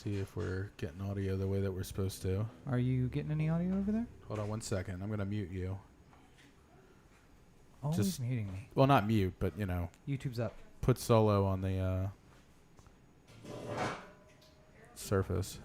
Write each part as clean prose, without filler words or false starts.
See if we're getting audio the way that we're supposed to. Are you getting any audio over there? Hold on 1 second. I'm going to mute you. Always muting me. Well, not mute, but, YouTube's up. Put solo on the Surface.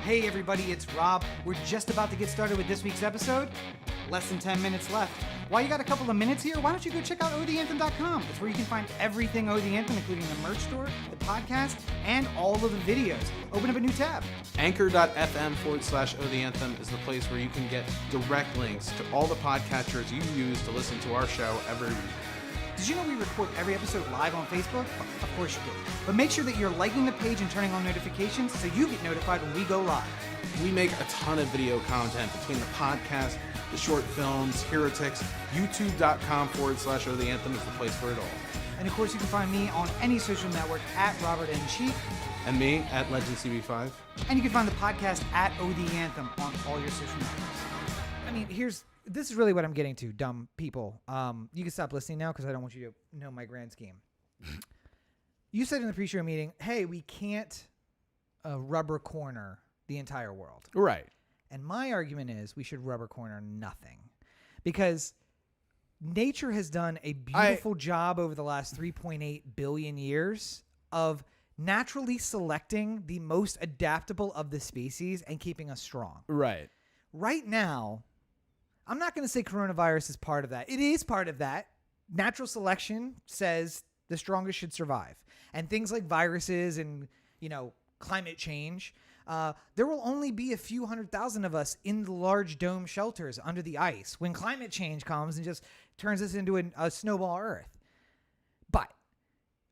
Hey everybody, it's Rob. We're just about to get started with this week's episode. Less than 10 minutes left. While you got a couple of minutes here, why don't you go check out ODAnthem.com. It's where you can find everything OD Anthem, including the merch store, the podcast, and all of the videos. Open up a new tab. Anchor.fm/ODAnthem is the place where you can get direct links to all the podcatchers you use to listen to our show every week. Did you know we record every episode live on Facebook? Of course you do. But make sure that you're liking the page and turning on notifications so you get notified when we go live. We make a ton of video content between the podcast, the short films, Heretics. YouTube.com/ODAnthem is the place for it all. And of course you can find me on any social network at Robert N. Cheek. And me at LegendCB5. And you can find the podcast at OD Anthem on all your social networks. I mean, this is really what I'm getting to, dumb people. You can stop listening now because I don't want you to know my grand scheme. You said in the pre-show meeting, hey, we can't rubber corner the entire world. Right. And my argument is we should rubber corner nothing. Because nature has done a beautiful job over the last 3.8 billion years of naturally selecting the most adaptable of the species and keeping us strong. Right. Right now, I'm not going to say coronavirus is part of that. It is part of that. Natural selection says the strongest should survive. And things like viruses and, climate change, there will only be a few 100,000 of us in the large dome shelters under the ice when climate change comes and just turns us into a snowball Earth. But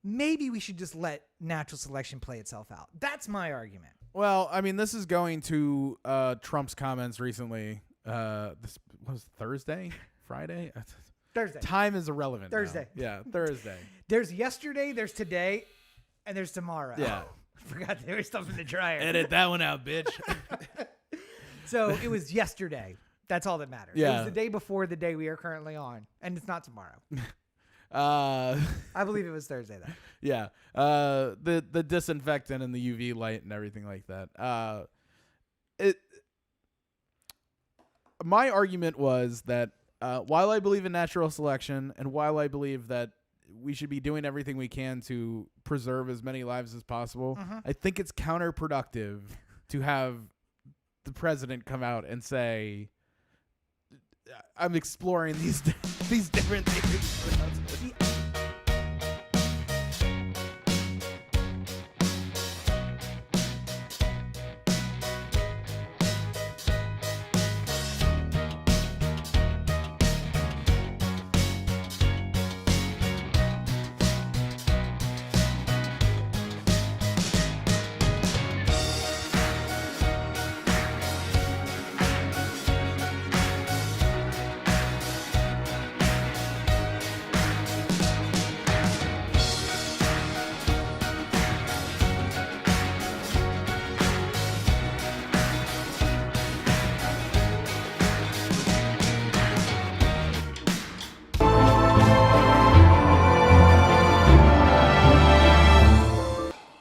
maybe we should just let natural selection play itself out. That's my argument. Well, I mean, this is going to Trump's comments recently. This was Thursday? Friday? Thursday. Time is irrelevant. Thursday. Now. Yeah, Thursday. There's yesterday, there's today, and there's tomorrow. Yeah. Forgot there was stuff in the dryer. Edit that one out, bitch. So it was yesterday. That's all that matters. Yeah. It was the day before the day we are currently on, and it's not tomorrow. I believe it was Thursday, though. Yeah. The disinfectant and the UV light and everything like that. My argument was that while I believe in natural selection and while I believe that we should be doing everything we can to preserve as many lives as possible, I think it's counterproductive to have the president come out and say, I'm exploring these different things.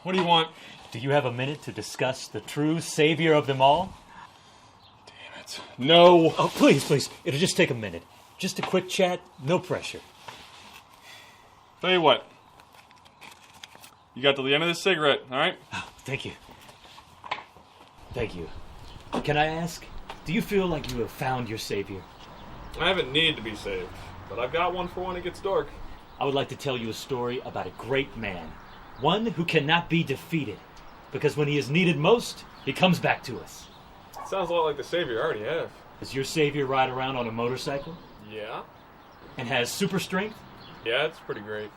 What do you want? Do you have a minute to discuss the true savior of them all? Damn it. No! Oh, please. It'll just take a minute. Just a quick chat, no pressure. Tell you what. You got to the end of this cigarette, alright? Oh, thank you. Thank you. Can I ask, do you feel like you have found your savior? I haven't needed to be saved, but I've got one for when it gets dark. I would like to tell you a story about a great man. One who cannot be defeated. Because when he is needed most, he comes back to us. Sounds a lot like the savior I already have. Does your savior ride around on a motorcycle? Yeah? And has super strength? Yeah, it's pretty great.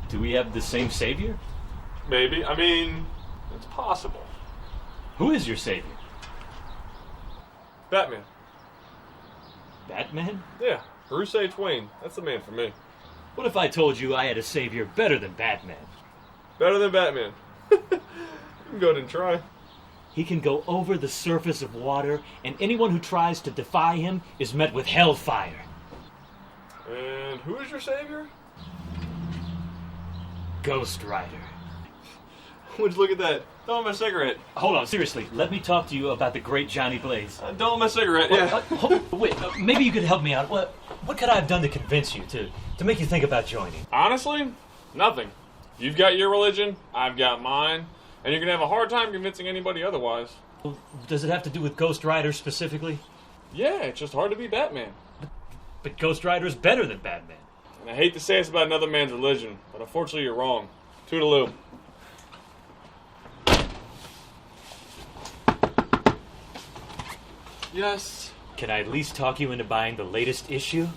Do we have the same savior? Maybe. I mean, it's possible. Who is your savior? Batman. Batman? Yeah, Bruce H. Wayne. That's the man for me. What if I told you I had a savior better than Batman? Better than Batman. You can go ahead and try. He can go over the surface of water, and anyone who tries to defy him is met with hellfire. And who is your savior? Ghost Rider. Would you look at that? Don't want my cigarette. Hold on, seriously. Let me talk to you about the great Johnny Blaze. Don't want my cigarette, yeah. Wait, maybe you could help me out. What could I have done to convince you, to make you think about joining? Honestly, nothing. You've got your religion, I've got mine, and you're going to have a hard time convincing anybody otherwise. Does it have to do with Ghost Rider specifically? Yeah, it's just hard to be Batman. But Ghost Rider is better than Batman. And I hate to say it's about another man's religion, but unfortunately you're wrong. Toodaloo. Yes. Can I at least talk you into buying the latest issue?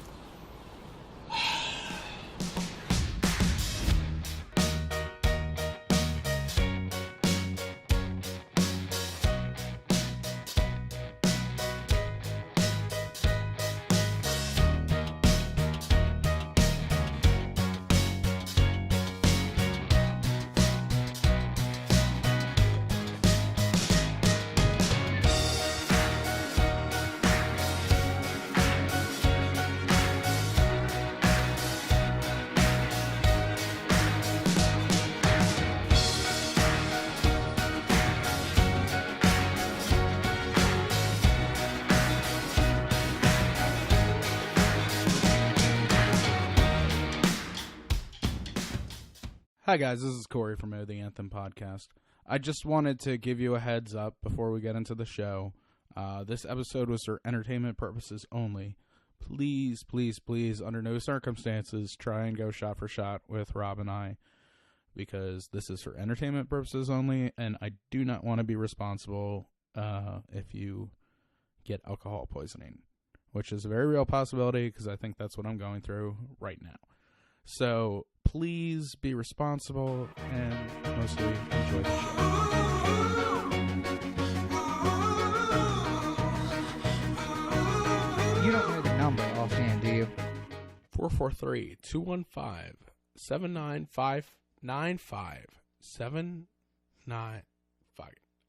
Hi guys, this is Corey from the Anthem podcast. I just wanted to give you a heads up before we get into the show. This episode was for entertainment purposes only. Please, please, please, under no circumstances, try and go shot for shot with Rob and I, because this is for entertainment purposes only, and I do not want to be responsible if you get alcohol poisoning, which is a very real possibility because I think that's what I'm going through right now. So please be responsible and mostly enjoy the show. You don't know the number offhand, do you? 443-215-795-9579.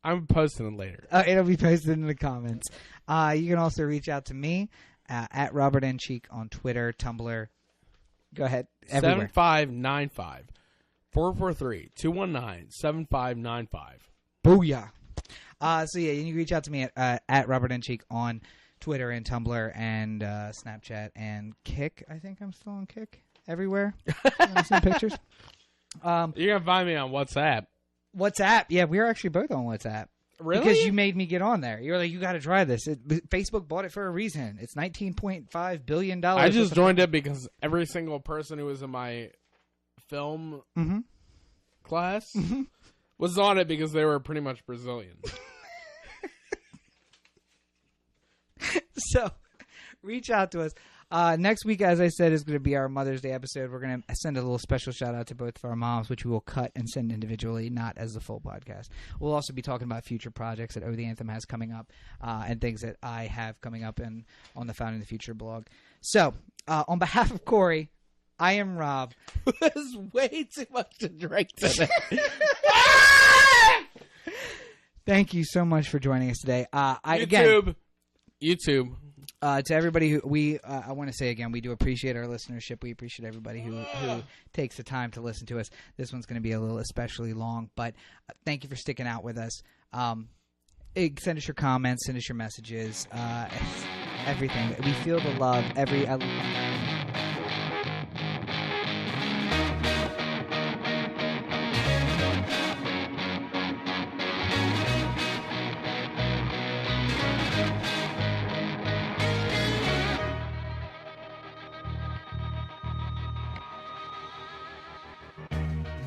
I'm posting it later. It'll be posted in the comments. You can also reach out to me at Robert N. Cheek on Twitter, Tumblr. Go ahead. Everywhere. 7595. 443-219-7595. Booyah. So yeah, you can reach out to me at Robert N. Cheek on Twitter and Tumblr and Snapchat and Kick. I think I'm still on Kick everywhere. Some pictures. You're gonna find me on WhatsApp. WhatsApp. Yeah, we're actually both on WhatsApp. Really? Because you made me get on there. You were like, you got to try this. Facebook bought it for a reason. It's $19.5 billion. I just joined it because every single person who was in my film class was on it because they were pretty much Brazilian. So, reach out to us. Next week, as I said, is going to be our Mother's Day episode. We're going to send a little special shout out to both of our moms, which we will cut and send individually, not as the full podcast. We'll also be talking about future projects that The Anthem has coming up and things that I have coming up on the Founding the Future blog. So, on behalf of Corey, I am Rob. There's way too much to drink today. Thank you so much for joining us today. YouTube. To everybody who I want to say again, we do appreciate our listenership. We appreciate everybody who takes the time to listen to us. This one's going to be a little especially long, but thank you for sticking out with us. Send us your comments, send us your messages, everything. We feel the love.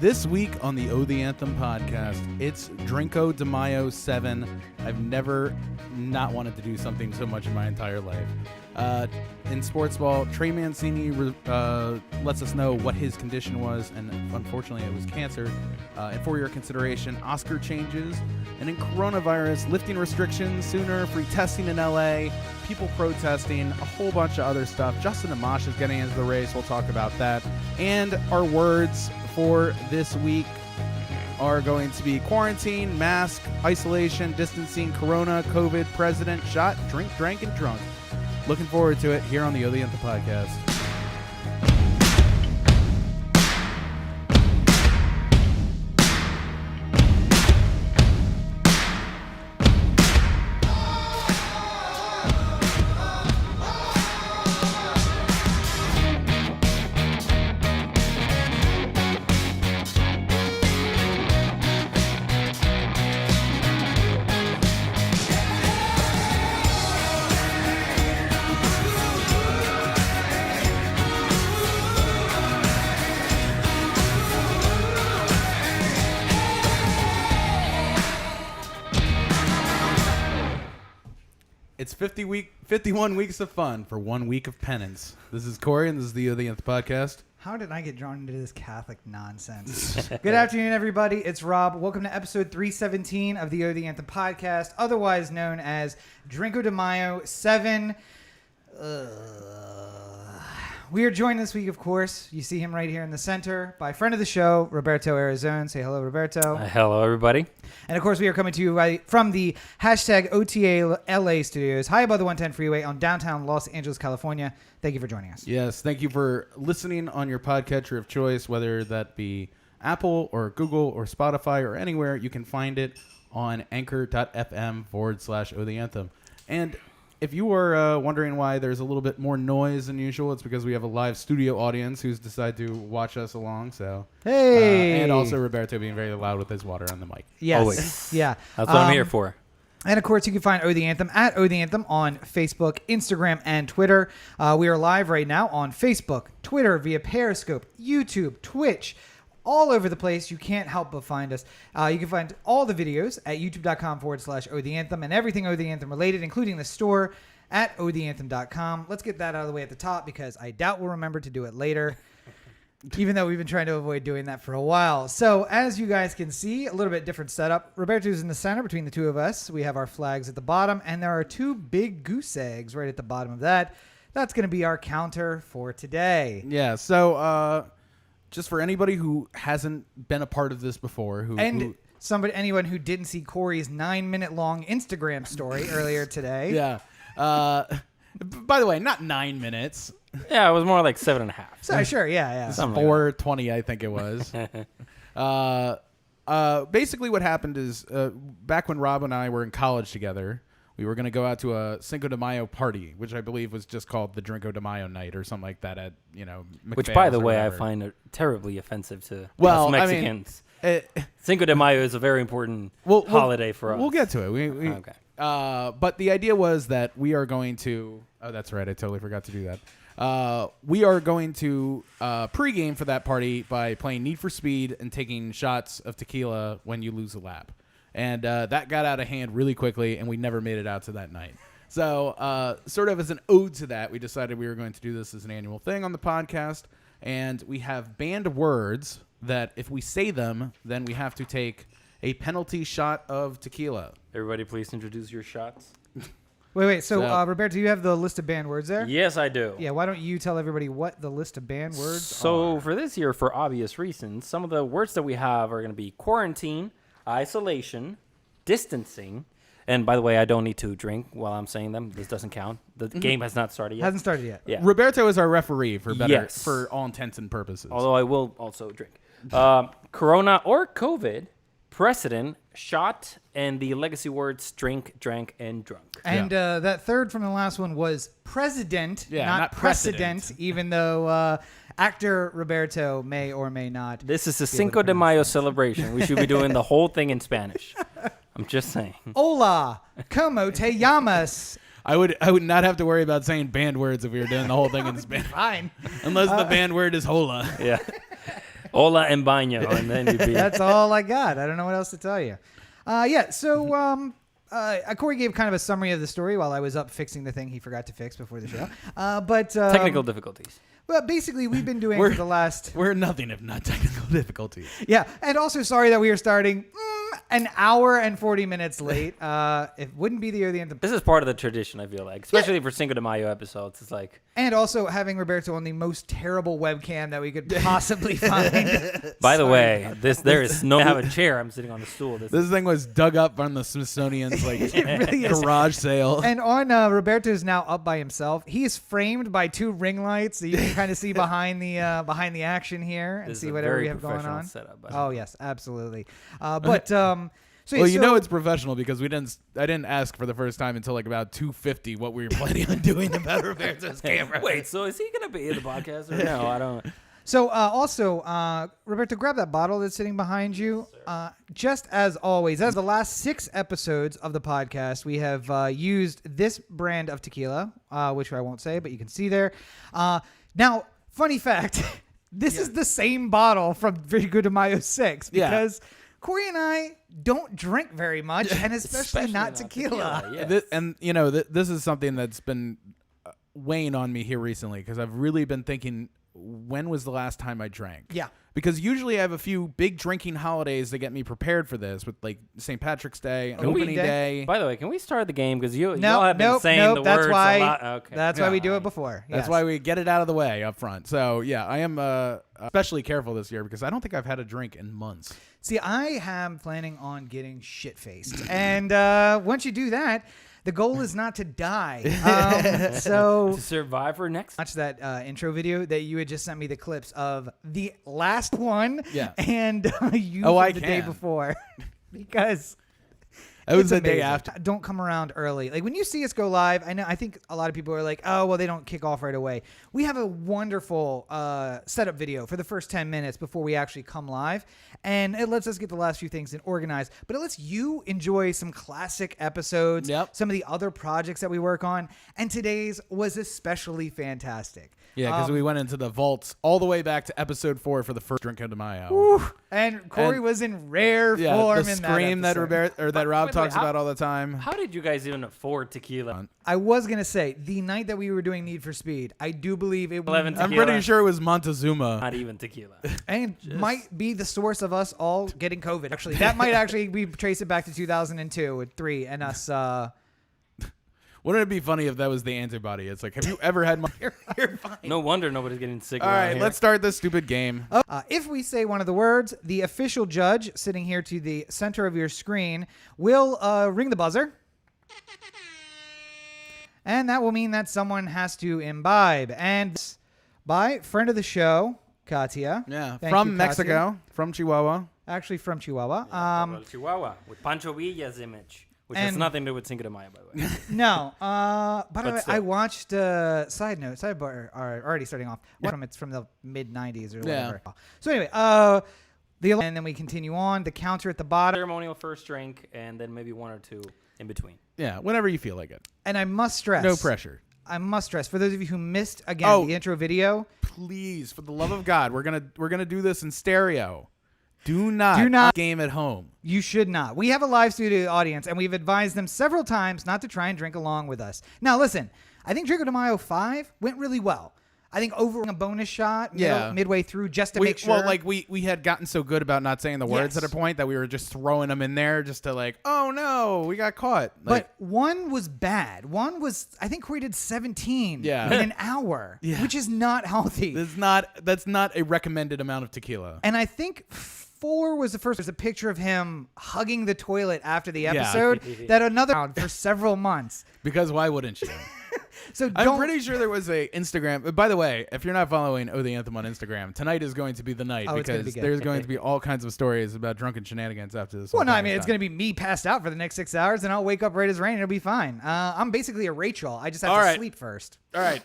This week on the Oh the Anthem podcast, it's Drinko de Mayo VII. I've never not wanted to do something so much in my entire life. In sports ball, Trey Mancini lets us know what his condition was, and unfortunately it was cancer. And for your consideration, Oscar changes. And in coronavirus, lifting restrictions sooner, free testing in LA, people protesting, a whole bunch of other stuff. Justin Amash is getting into the race. We'll talk about that. And our words for this week are going to be quarantine, mask, isolation, distancing, corona, COVID, president, shot, drink, drank, and drunk. Looking forward to it here on the Oh the Anthem podcast. It's 51 weeks of fun for 1 week of penance. This is Corey, and this is the Oh the Anthem podcast. How did I get drawn into this Catholic nonsense? Good afternoon, everybody. It's Rob. Welcome to episode 317 of the Oh the Anthem podcast, otherwise known as Drinko de Mayo VII. We are joined this week, of course, you see him right here in the center, by friend of the show, Roberto Arizon. Say hello, Roberto. Hello, everybody. And, of course, we are coming to you from the hashtag OTA LA studios, high above the 110 freeway on downtown Los Angeles, California. Thank you for joining us. Yes, thank you for listening on your podcatcher of choice, whether that be Apple or Google or Spotify or anywhere. You can find it on anchor.fm/Oh the Anthem. And if you are wondering why there's a little bit more noise than usual, it's because we have a live studio audience who's decided to watch us along. So, hey, and also Roberto being very loud with his water on the mic. Yes, always. Yeah, That's what I'm here for. And, of course, you can find Oh the Anthem at Oh the Anthem on Facebook, Instagram, and Twitter. We are live right now on Facebook, Twitter, via Periscope, YouTube, Twitch, all over the place. You can't help but find us. You can find all the videos at youtube.com/Oh the Anthem and everything Oh the Anthem related, including the store at ohtheanthem.com. Let's get that out of the way at the top because I doubt we'll remember to do it later. Even though we've been trying to avoid doing that for a while. So as you guys can see, a little bit different setup. Roberto's in the center between the two of us. We have our flags at the bottom, and there are two big goose eggs right at the bottom of that. That's going to be our counter for today. Yeah, so just for anybody who hasn't been a part of this before, anyone who didn't see Corey's 9-minute long Instagram story earlier today. Yeah. By the way, not 9 minutes. Yeah, it was more like 7.5. So, sure, yeah. 4:20, I think it was. Basically, what happened is back when Rob and I were in college together, we were going to go out to a Cinco de Mayo party, which I believe was just called the Drinko de Mayo night or something like that at, McPhail's. Which, by the way, I whatever. find terribly offensive to Well, us Mexicans. I mean, Cinco de Mayo is a very important holiday for us. We'll get to it. Okay. But the idea was that we are going to... Oh, that's right. I totally forgot to do that. We are going to pregame for that party by playing Need for Speed and taking shots of tequila when you lose a lap. And that got out of hand really quickly, and we never made it out to that night. So sort of as an ode to that, we decided we were going to do this as an annual thing on the podcast. And we have banned words that if we say them, then we have to take a penalty shot of tequila. Everybody, please introduce your shots. Wait. So, Roberto, do you have the list of banned words there? Yes, I do. Yeah, why don't you tell everybody what the list of banned words are? So for this year, for obvious reasons, some of the words that we have are going to be quarantine, isolation, distancing, and by the way, I don't need to drink while I'm saying them. This doesn't count. The game has not started yet. Hasn't started yet. Yeah. Roberto is our referee Yes. for all intents and purposes. Although I will also drink. Corona or COVID, precedent, shot, and the legacy words drink, drank, and drunk. And that third from the last one was president, not precedent, even though actor Roberto may or may not. This is a Cinco de Mayo celebration. We should be doing the whole thing in Spanish. I'm just saying. Hola, como te llamas? I would not have to worry about saying banned words if we were doing the whole thing in Spanish. Fine. Unless the banned word is hola. Yeah. Hola en baño, and then you be. That's all I got. I don't know what else to tell you. So Corey gave kind of a summary of the story while I was up fixing the thing he forgot to fix before the show. Technical difficulties. Well, basically, we've been doing for the last... We're nothing if not technical difficulties. Yeah, and also sorry that we are starting an hour and 40 minutes late. It wouldn't be the year of the Anthem. This is part of the tradition, I feel like. Especially for Cinco de Mayo episodes. It's like... And also having Roberto on the most terrible webcam that we could possibly find. By the way, there is no... I have a chair. I'm sitting on a stool. This thing was dug up from the Smithsonian's really is. garage sale. And on Roberto's now up by himself. He is framed by 2 ring lights that you can kind of see behind the action here and This see is a whatever very we have going professional on. setup, by the Oh way. yes, absolutely. So Well, you know it's professional because I didn't ask for the first time until like about 2:50 what we were planning on doing about Roberto's camera. Wait, so is he going to be in the podcast or no? I don't... So Roberto, grab that bottle that's sitting behind you. Just as always, as the last 6 episodes of the podcast, we have used this brand of tequila, which I won't say, but you can see there. Now, funny fact, this is the same bottle from Drinko de Mayo VI because Corey and I don't drink very much, and especially not tequila. Yes. This is something that's been weighing on me here recently because I've really been thinking, when was the last time I drank? Yeah. Because usually I have a few big drinking holidays that get me prepared for this, with like St. Patrick's Day, and Opening Day. By the way, can we start the game? Because y'all No, have been saying the that's words why, a lot. Okay. That's why we do it before. That's Yes. why we get it out of the way up front. So, yeah, I am especially careful this year because I don't think I've had a drink in months. See, I am planning on getting shit-faced. And once you do that, the goal is not to die. So To survive for next. watch that intro video that you had just sent me the clips of the last one and you Oh, from I the day can. before. Because It was it's the day amazing. after. Don't come around early. Like when you see us go live, I think a lot of people are like, oh, well, they don't kick off right away. We have a wonderful setup video for the first 10 minutes before we actually come live. And it lets us get the last few things organized. But it lets you enjoy some classic episodes, some of the other projects that we work on. And today's was especially fantastic. Yeah, because we went into the vaults all the way back to episode 4 for the first Drinko de Mayo. And Corey was in rare Yeah, form the in scream that that episode. Rob By the way, talks about all the time. How did you guys even afford tequila? I was going to say, the night that we were doing Need for Speed, I do believe it 11 I'm tequila. pretty sure it was Montezuma. Not even tequila. and might be the source of us all getting COVID. Actually, that might actually we trace it back to 2002 and 3 and us. Wouldn't it be funny if that was the antibody? It's like, have you ever had You're fine. No wonder nobody's getting sick. All around right, here. let's start this stupid game. If we say one of the words, the official judge sitting here to the center of your screen will ring the buzzer. And that will mean that someone has to imbibe. And by friend of the show, Katia. Yeah, Thank from you, Mexico, from Chihuahua. Actually from Chihuahua. Well, Chihuahua with Pancho Villa's image, which has And- nothing to do with Cinco de Mayo, by the way. No, by the But way, still. I watched sidebar already starting off. It's from the mid '90s or whatever. So anyway, and then we continue on. The counter at the bottom, Ceremonial first drink, and then maybe 1 or 2 in between. Yeah, whenever you feel like it. and I must stress, No pressure. I must stress for those of you who missed again the intro video. Please, for the love of God, we're gonna do this in stereo. Do not game at home. You should not. We have a live studio audience, and we've advised them several times not to try and drink along with us. Now, listen, I think Drinko de Mayo 5 went really well. I think over a bonus shot midway through just to make sure. Well, like we had gotten so good about not saying the words at a point that we were just throwing them in there just to like, oh no, we got caught. Like, But one was bad. One was, I think Corey did 17 in an hour, which is not healthy. that's not a recommended amount of tequila. And I think 4 was the first. There's a picture of him hugging the toilet after the episode that another for several months. Because why wouldn't you? So I'm pretty sure there was a Instagram. By the way, if you're not following the Anthem on Instagram, tonight is going to be the night it's gonna because be good. there's going to be all kinds of stories about drunken shenanigans after this. Well, no, I mean, it's going to be me passed out for the next 6 hours, and I'll wake up right as rain. It'll be fine. I'm basically a Rachel. I just have to sleep first. All right,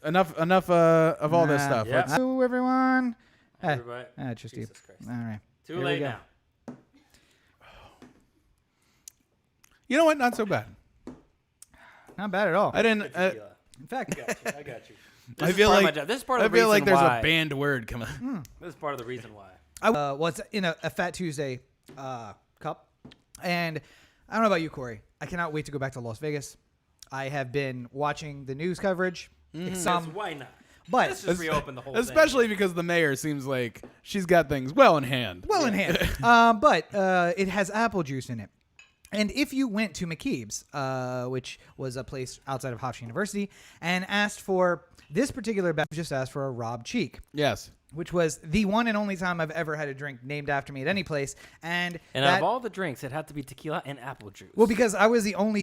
enough of all this stuff. Yeah. Let's- So, everyone. Everybody. Just you. Jesus Christ. All right. Too Here we late go. now. You know what? Not so bad. Not bad at all. I didn't. In fact, I got you. This I is feel part of like my job. This is part of I the feel like reason there's why. a banned word coming. This is part of the reason why. I was in a Fat Tuesday cup, and I don't know about you, Corey. I cannot wait to go back to Las Vegas. I have been watching the news coverage. Why not? But Let's just reopen the whole Especially because the mayor seems like she's got things well in hand. well in hand. But it has apple juice in it. And if you went to McKeeb's, which was a place outside of Hofstra University, and asked for this particular beverage, just asked for a Rob Cheek, Yes. which was the one and only time I've ever had a drink named after me at any place. And And that, out of all the drinks, it had to be tequila and apple juice. well, because I was the only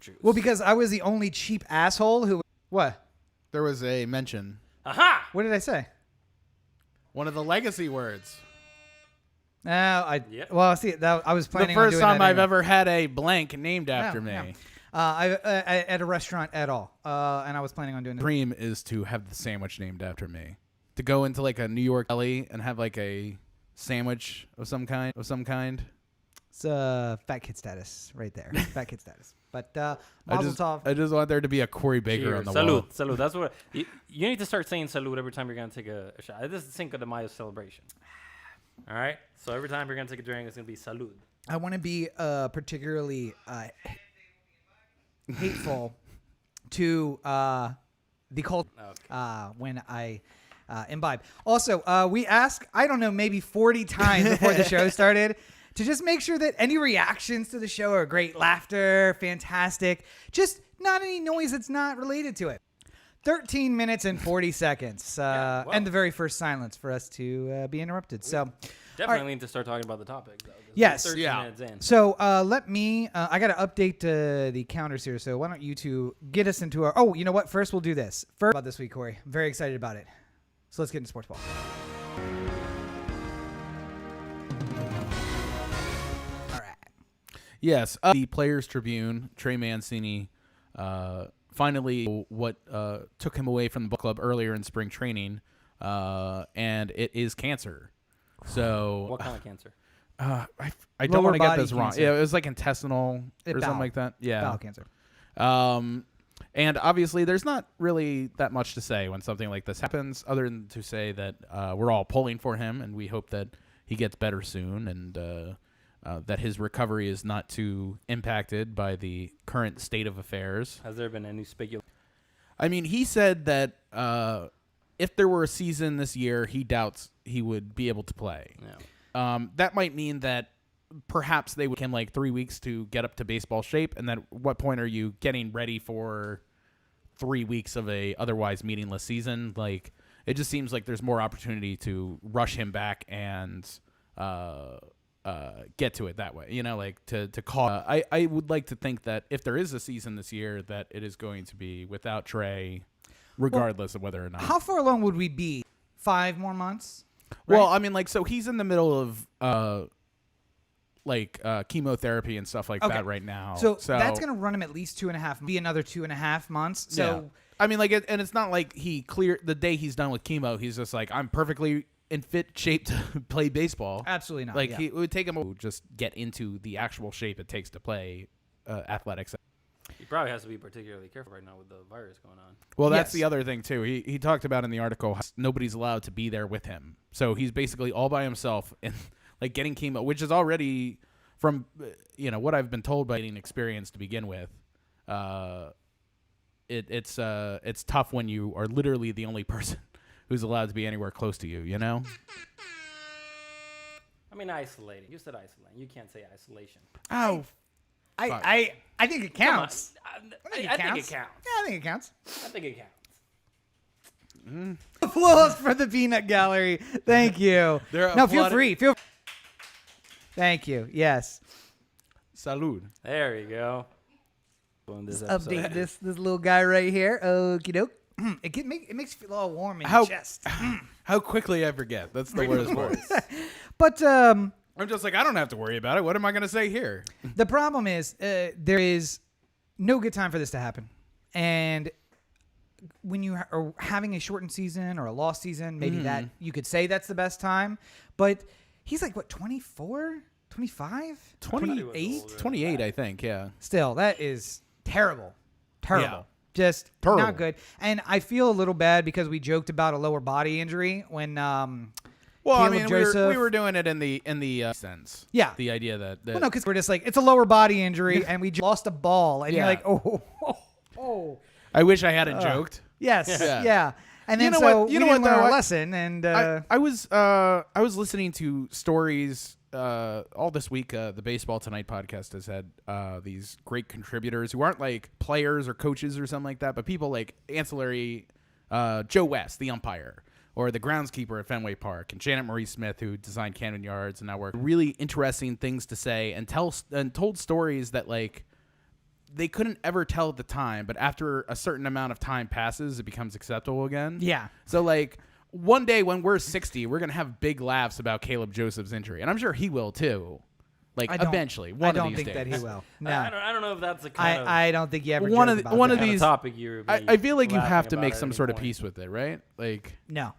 cheap asshole who. What? There was a mention. Aha! What did I say? One of the legacy words. Yep. Well, see, I was The planning on first doing time that I've anyway. ever had a blank named after me. Yeah. I at a restaurant at all, and I was planning on doing it. Dream is to have the sandwich named after me. To go into like a New York deli and have like a sandwich of some kind. It's fat kid status right there. Fat kid status. But I Mazel tov. just want there to be a Corey Baker on the wall. Salud. That's what you need to start saying salud every time you're gonna take a shot. This is Cinco de Mayo celebration. All right. So every time you're gonna take a drink, it's gonna be salud. I want to be particularly hateful to the cult when I imbibe. Also, we ask, I don't know, maybe 40 times before the show started to just make sure that any reactions to the show are great. Laughter, fantastic. Just not any noise that's not related to it. 13 minutes and 40 seconds. Whoa. And the very first silence for us to be interrupted. So Definitely need to start talking about the topic, though. 'cause we're Yes. 13 Yeah. minutes in. So let me. I got to update the counters here. So why don't you two get us into our? Oh, you know what? First, we'll do this. First about this week, Corey. I'm very excited about it. So let's get into sports ball. All right. Yes, the Players Tribune, Trey Mancini, finally what took him away from the book club earlier in spring training, and it is cancer. So What kind of cancer? I don't Lower want to get body this wrong. cancer. Yeah, it was like intestinal or Bowel. something like that. Yeah, Bowel cancer. And obviously, there's not really that much to say when something like this happens, other than to say that we're all pulling for him, and we hope that he gets better soon, and that his recovery is not too impacted by the current state of affairs. Has there been any speculation? I mean, he said that if there were a season this year, he doubts he would be able to play. Yeah. That might mean that perhaps they would give him like 3 weeks to get up to baseball shape, and then what point are you getting ready for 3 weeks of a otherwise meaningless season? Like, it just seems like there's more opportunity to rush him back and get to it that way. You know, like to call. I would like to think that if there is a season this year, that it is going to be without Trey, regardless of whether or not. How far along would we be? 5 more months? Well, I mean, like, so he's in the middle of chemotherapy and stuff like Okay. that right now. So that's going to run him at least 2.5, be another 2.5 months. So yeah. I mean, like, and it's not like he cleared the day he's done with chemo. He's just like, I'm perfectly in fit shape to play baseball. absolutely not. Like, yeah. it would take him to just get into the actual shape it takes to play athletics. He probably has to be particularly careful right now with the virus going on. Well, that's Yes. the other thing, too. He talked about in the article how nobody's allowed to be there with him. So he's basically all by himself and, like, getting chemo, which is already, from, what I've been told by getting experience to begin with, it's tough when you are literally the only person who's allowed to be anywhere close to you, you know? I mean, isolating. You said isolating. You can't say isolation. Oh. I think it Come on. counts. I think it counts. Yeah, I think it counts. I think it counts. Applause for the peanut gallery. Thank you. They're No, feel applauding- free. Thank you. Yes. Salud. There you go. On this Update this little guy right here. Okie doke. It makes you feel all warm in How- your chest. How quickly I forget. That's the worst part. But I'm just like, I don't have to worry about it. What am I going to say here? the problem is there is no good time for this to happen. And when you are having a shortened season or a lost season, maybe that you could say that's the best time. But he's like, what, 24? 25? 28, I think, yeah. Still, that is terrible. Terrible. Yeah. Just Terrible. not good. And I feel a little bad because we joked about a lower body injury when Well, I Caleb mean, Joseph. we were doing it in the sense. Yeah. The idea that Well, no, because we're just like, it's a lower body injury, and we just lost a ball, and Yeah. you're like, oh. I wish I hadn't joked. Yes, Yeah. yeah. And then You know what- so you we know didn't what, learn though? our lesson, and I was listening to stories all this week. The Baseball Tonight podcast has had these great contributors who aren't like players or coaches or something like that, but people like ancillary Joe West, the umpire, or the groundskeeper at Fenway Park, and Janet Marie Smith, who designed Camden Yards and now work. Really interesting things to say and told stories that like they couldn't ever tell at the time, but after a certain amount of time passes, it becomes acceptable again. Yeah. So like one day when we're 60, we're gonna have big laughs about Caleb Joseph's injury, and I'm sure he will too. Like eventually, one I of don't these think days. that he will. No, I don't know if that's the kind of I don't think he ever. One joked of the- about one that. of kind these- topic you. I feel like you laughing have to about make at some any sort of point. peace with it, right? Like No.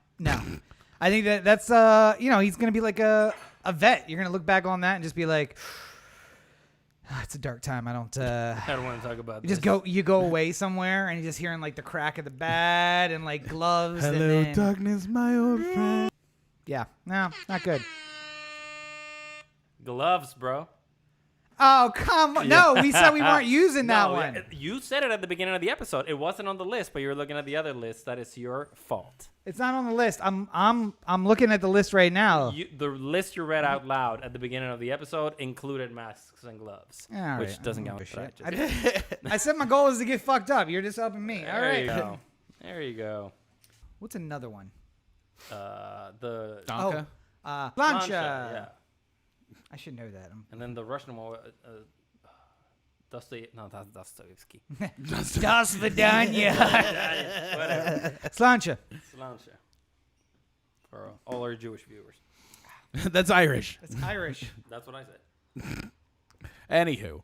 I think that's he's gonna be like a vet. You're gonna look back on that and just be like, it's a dark time. I don't. I don't want to talk about You this. you go away somewhere and you're just hearing like the crack of the bat and like gloves. and then, darkness, my old friend. Yeah, no, not good. Gloves, bro. Oh come on! No, we said we weren't using that No, one. You said it at the beginning of the episode. It wasn't on the list, but you were looking at the other list. That is your fault. It's not on the list. I'm looking at the list right now. The list you read out loud at the beginning of the episode included masks and gloves, All right, which doesn't I don't count. give a but I shit. just- I said my goal is to get fucked up. You're just helping me. All There right. you go. There you go. What's another one? The Donka. Plancha. plancha, yeah, I should know that. and then the Russian one. That's Dostoevsky. Das Vidanya. Whatever. Slancha. Slancha. For all our Jewish viewers. That's Irish. It's Irish. That's what I said. Anywho,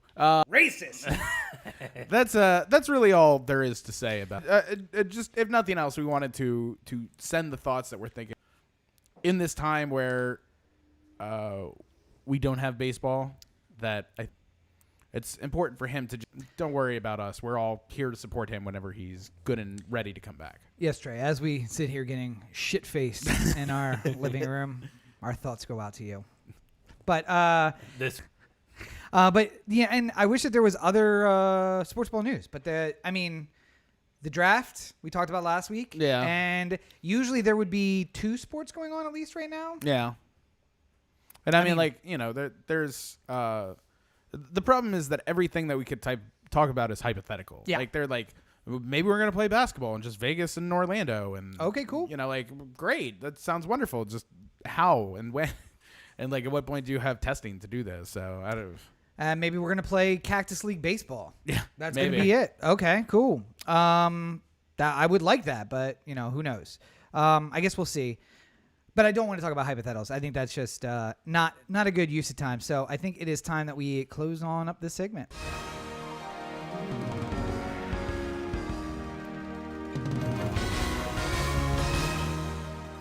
Racist. that's really all there is to say about it. Just if nothing else, we wanted to send the thoughts that we're thinking in this time where we don't have baseball. That it's important for him to don't worry about us. We're all here to support him whenever he's good and ready to come back. Yes, Trey. As we sit here getting shit-faced in our living room, our thoughts go out to you. But yeah, and I wish that there was other sports ball news. But the draft we talked about last week. Yeah. And usually there would be 2 sports going on at least right now. Yeah. And I mean, like, you know, there's the problem is that everything that we could talk about is hypothetical. Yeah. Like they're like, maybe we're gonna play basketball in just Vegas and Orlando, and Okay, cool. You know, like great, that sounds wonderful. Just how and when, and like at what point do you have testing to do this? So I don't. Maybe we're gonna play Cactus League baseball. Yeah, That's maybe. gonna be it. Okay, cool. That I would like that, but you know, who knows? I guess we'll see. But I don't want to talk about hypotheticals. I think that's just not a good use of time. So I think it is time that we close on up this segment.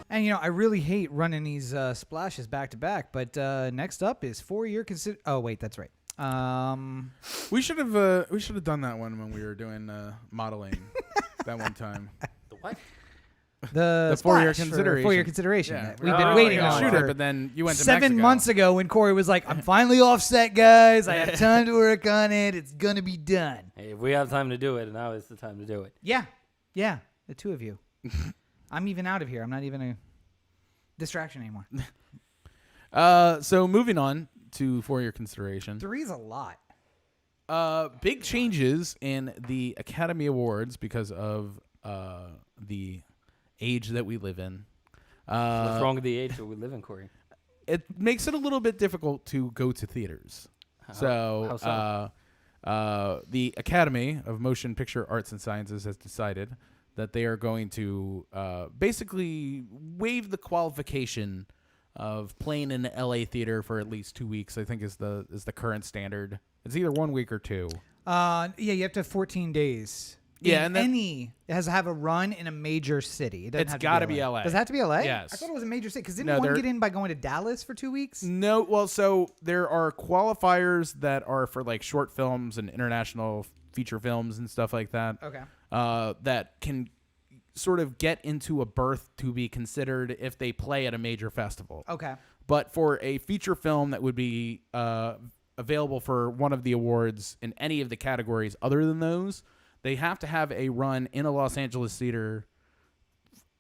And, you know, I really hate running these splashes back to back. But next up is 4-year consider. Oh, wait, that's right. We should have done that one when we were doing modeling that one time. The what? The 4-year splash for consideration. 4-year consideration. Yeah. that we've been Oh, waiting yeah. on Shoot for it, but then you went to 7 Mexico. months ago when Corey was like, I'm finally offset, guys. I have time to work on it. It's going to be done. Hey, if we have time to do it, now is the time to do it. Yeah. Yeah. The 2 of you. I'm even out of here. I'm not even a distraction anymore. So moving on to 4-year consideration. 3's a lot. Big changes in the Academy Awards because of the age that we live in. What's wrong with the age that we live in, Corey? It makes it a little bit difficult to go to theaters. How The Academy of Motion Picture Arts and Sciences has decided that they are going to basically waive the qualification of playing in an LA theater for at least 2 weeks. I think is the current standard. It's either 1 week or 2. Yeah, you have to have 14 days. Yeah, In and it has to have a run in a major city. It doesn't It's have gotta to be LA. Does it have to be LA? Yes. I thought it was a major city. Because didn't No, one they're- get in by going to Dallas for 2 weeks? No, well, so there are qualifiers that are for like short films and international feature films and stuff like that. Okay. That can sort of get into a berth to be considered if they play at a major festival. Okay. But for a feature film that would be available for one of the awards in any of the categories other than those, they have to have a run in a Los Angeles theater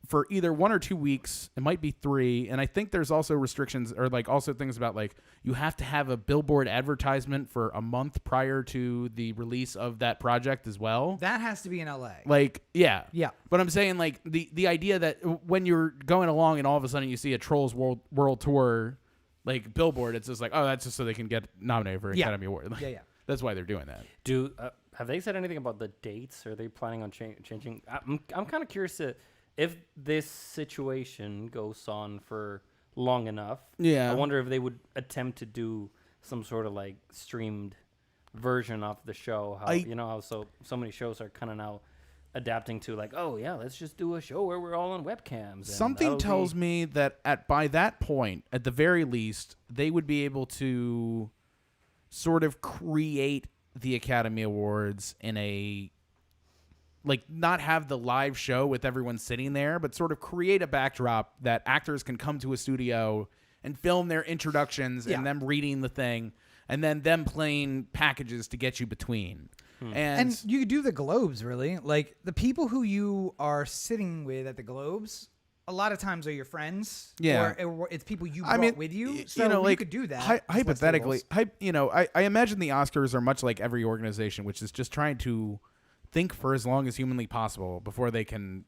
for either 1 or 2 weeks. It might be 3. And I think there's also restrictions or like also things about like you have to have a billboard advertisement for a month prior to the release of that project as well. That has to be in LA. Like, yeah. Yeah. But I'm saying like the idea that when you're going along and all of a sudden you see a Trolls World Tour like billboard, it's just like, oh, that's just so they can get nominated for an Academy Award. Like, Yeah. That's why they're doing that. Have they said anything about the dates? Are they planning on changing? I'm kind of curious if this situation goes on for long enough. Yeah. I wonder if they would attempt to do some sort of like streamed version of the show. How so many shows are kind of now adapting to like, oh yeah, let's just do a show where we're all on webcams. Something tells me that by that point, at the very least, they would be able to sort of create the Academy Awards in a like not have the live show with everyone sitting there, but sort of create a backdrop that actors can come to a studio and film their introductions and them reading the thing and then them playing packages to get you between. And you could do the Globes, really. Like, the people who you are sitting with at the Globes, a lot of times are your friends. Yeah. Or it's people you brought with you. So like, you could do that. Hypothetically, I imagine the Oscars are much like every organization, which is just trying to think for as long as humanly possible before they can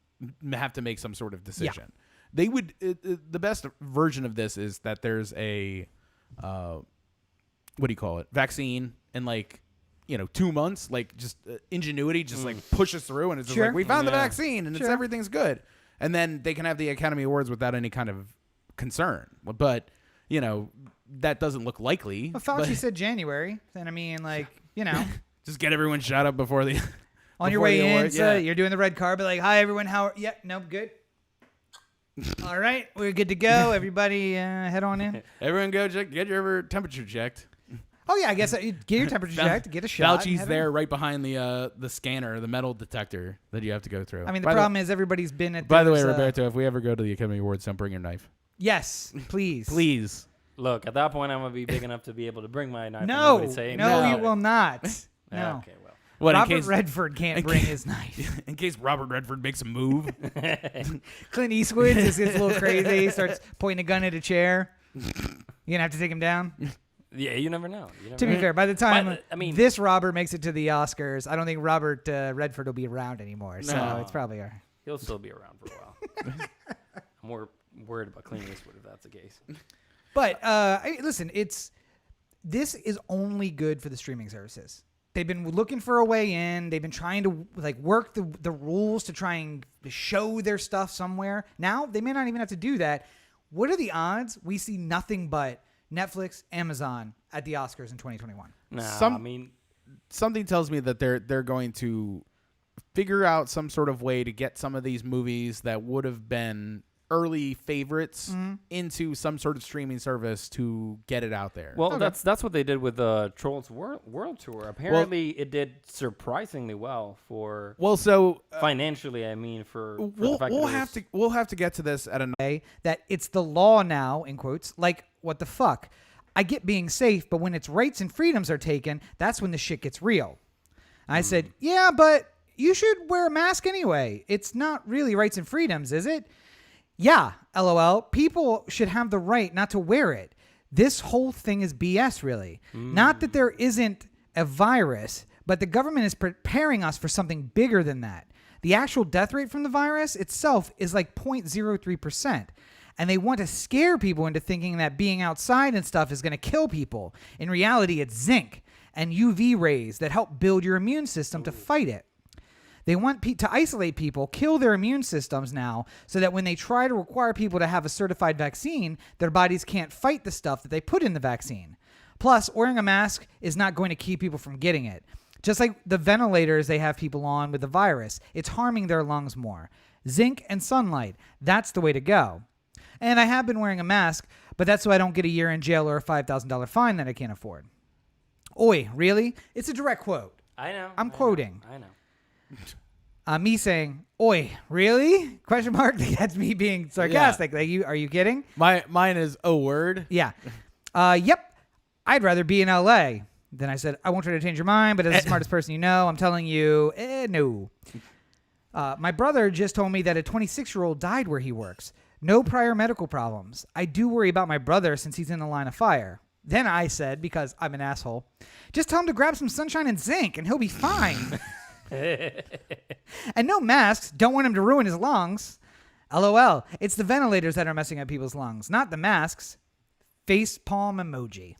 have to make some sort of decision. They would the best version of this is that there's a what do you call it, vaccine in like 2 months, like just ingenuity just like pushes through and it's just like we found the vaccine and it's everything's good, and then they can have the Academy Awards without any kind of concern. But that doesn't look likely. Well, Fauci said January, and I mean, like, just get everyone shot up before the on your way in, you're doing the red carpet, like, hi everyone, how? Yeah, no, good. All right, we're good to go. Everybody, head on in. Everyone go get your temperature checked. Oh yeah, I guess get your temperature checked, get a shot. Fauci's there right behind the scanner, the metal detector that you have to go through. I mean, the problem is everybody's been at. By the way, Roberto, if we ever go to the Academy Awards, don't bring your knife. Yes, please. Please. Look, at that point, I'm gonna be big enough to be able to bring my knife. No, no, you will not. No. Okay, well. What, Robert Redford can't bring his knife. In case Robert Redford makes a move. Clint Eastwood just gets a little crazy, starts pointing a gun at a chair. You're gonna have to take him down. Yeah, you never know. To be fair, by the time this Robert makes it to the Oscars, I don't think Robert Redford will be around anymore. So it's probably he'll still be around for a while. I'm more worried about Clint Eastwood if that's the case. But listen, this is only good for the streaming services. They've been looking for a way in. They've been trying to like work the rules to try and show their stuff somewhere. Now they may not even have to do that. What are the odds we see nothing but Netflix, Amazon at the Oscars in 2021? Something tells me that they're going to figure out some sort of way to get some of these movies that would have been early favorites into some sort of streaming service to get it out there. Well, that's what they did with the Trolls World Tour. Apparently, it did surprisingly well for. Well, so financially, I mean, we'll have to get to this at another. That it's the law now, in quotes. Like, what the fuck? I get being safe, but when its rights and freedoms are taken, that's when the shit gets real. I said, yeah, but you should wear a mask anyway. It's not really rights and freedoms, is it? Yeah, LOL. People should have the right not to wear it. This whole thing is BS, really. Not that there isn't a virus, but the government is preparing us for something bigger than that. The actual death rate from the virus itself is like 0.03%. And they want to scare people into thinking that being outside and stuff is going to kill people. In reality, it's zinc and UV rays that help build your immune system to fight it. They want to isolate people, kill their immune systems now, so that when they try to require people to have a certified vaccine, their bodies can't fight the stuff that they put in the vaccine. Plus, wearing a mask is not going to keep people from getting it. Just like the ventilators they have people on with the virus, it's harming their lungs more. Zinc and sunlight, that's the way to go. And I have been wearing a mask, but that's so I don't get a year in jail or a $5,000 fine that I can't afford. Oi, really? It's a direct quote. I know. I'm quoting. I know. Me saying, "Oi, really?" Question mark. That's me being sarcastic. Like, are you kidding? Mine is a word. Yeah. Yep. I'd rather be in LA. Then I said, I won't try to change your mind, but as the smartest person you know, I'm telling you, no. My brother just told me that a 26-year-old died where he works. No prior medical problems. I do worry about my brother since he's in the line of fire. Then I said, because I'm an asshole, just tell him to grab some sunshine and zinc and he'll be fine. And no masks. Don't want him to ruin his lungs. LOL. It's the ventilators that are messing up people's lungs, not the masks. Face palm emoji.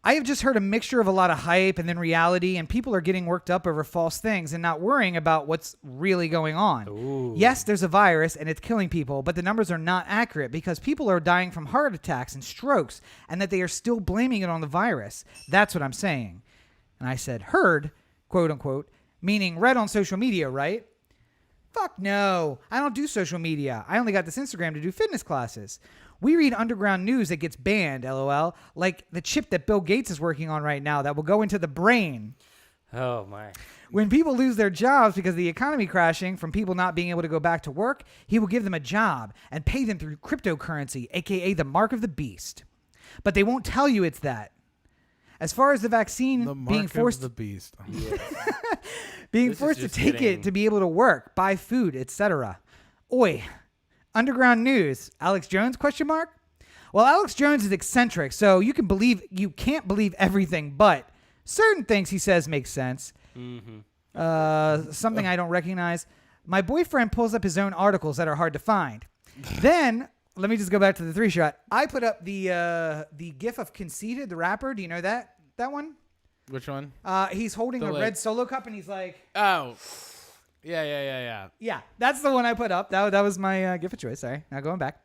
I have just heard a mixture of a lot of hype and then reality, and people are getting worked up over false things and not worrying about what's really going on. Ooh. Yes, there's a virus and it's killing people, but the numbers are not accurate because people are dying from heart attacks and strokes, and that they are still blaming it on the virus. That's what I'm saying. And I said, heard, quote unquote, meaning read on social media, right? Fuck no. I don't do social media. I only got this Instagram to do fitness classes. We read underground news that gets banned, LOL, like the chip that Bill Gates is working on right now that will go into the brain. Oh, my. When people lose their jobs because of the economy crashing from people not being able to go back to work, he will give them a job and pay them through cryptocurrency, a.k.a. the mark of the beast. But they won't tell you it's that. As far as the vaccine The mark being forced of the beast. being This is forced to just take getting- it to be able to work, buy food, etc. Oi. Underground news. Alex Jones, question mark? Well, Alex Jones is eccentric, so you can't believe everything, but certain things he says make sense. Something I don't recognize. My boyfriend pulls up his own articles that are hard to find. Then, let me just go back to the 3-shot. I put up the gif of Conceited, the rapper. Do you know that one? Which one? He's holding The a like- red Solo cup, and he's like... Oh. Yeah. Yeah, that's the one I put up. That was my gift of choice. Sorry. Now going back.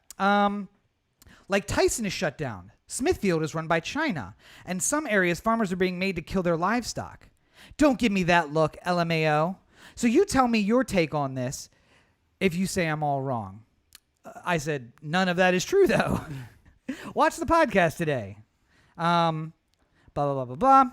Like Tyson is shut down. Smithfield is run by China. And some areas, farmers are being made to kill their livestock. Don't give me that look, LMAO. So you tell me your take on this if you say I'm all wrong. I said, none of that is true, though. Watch the podcast today. Blah, blah, blah, blah, blah.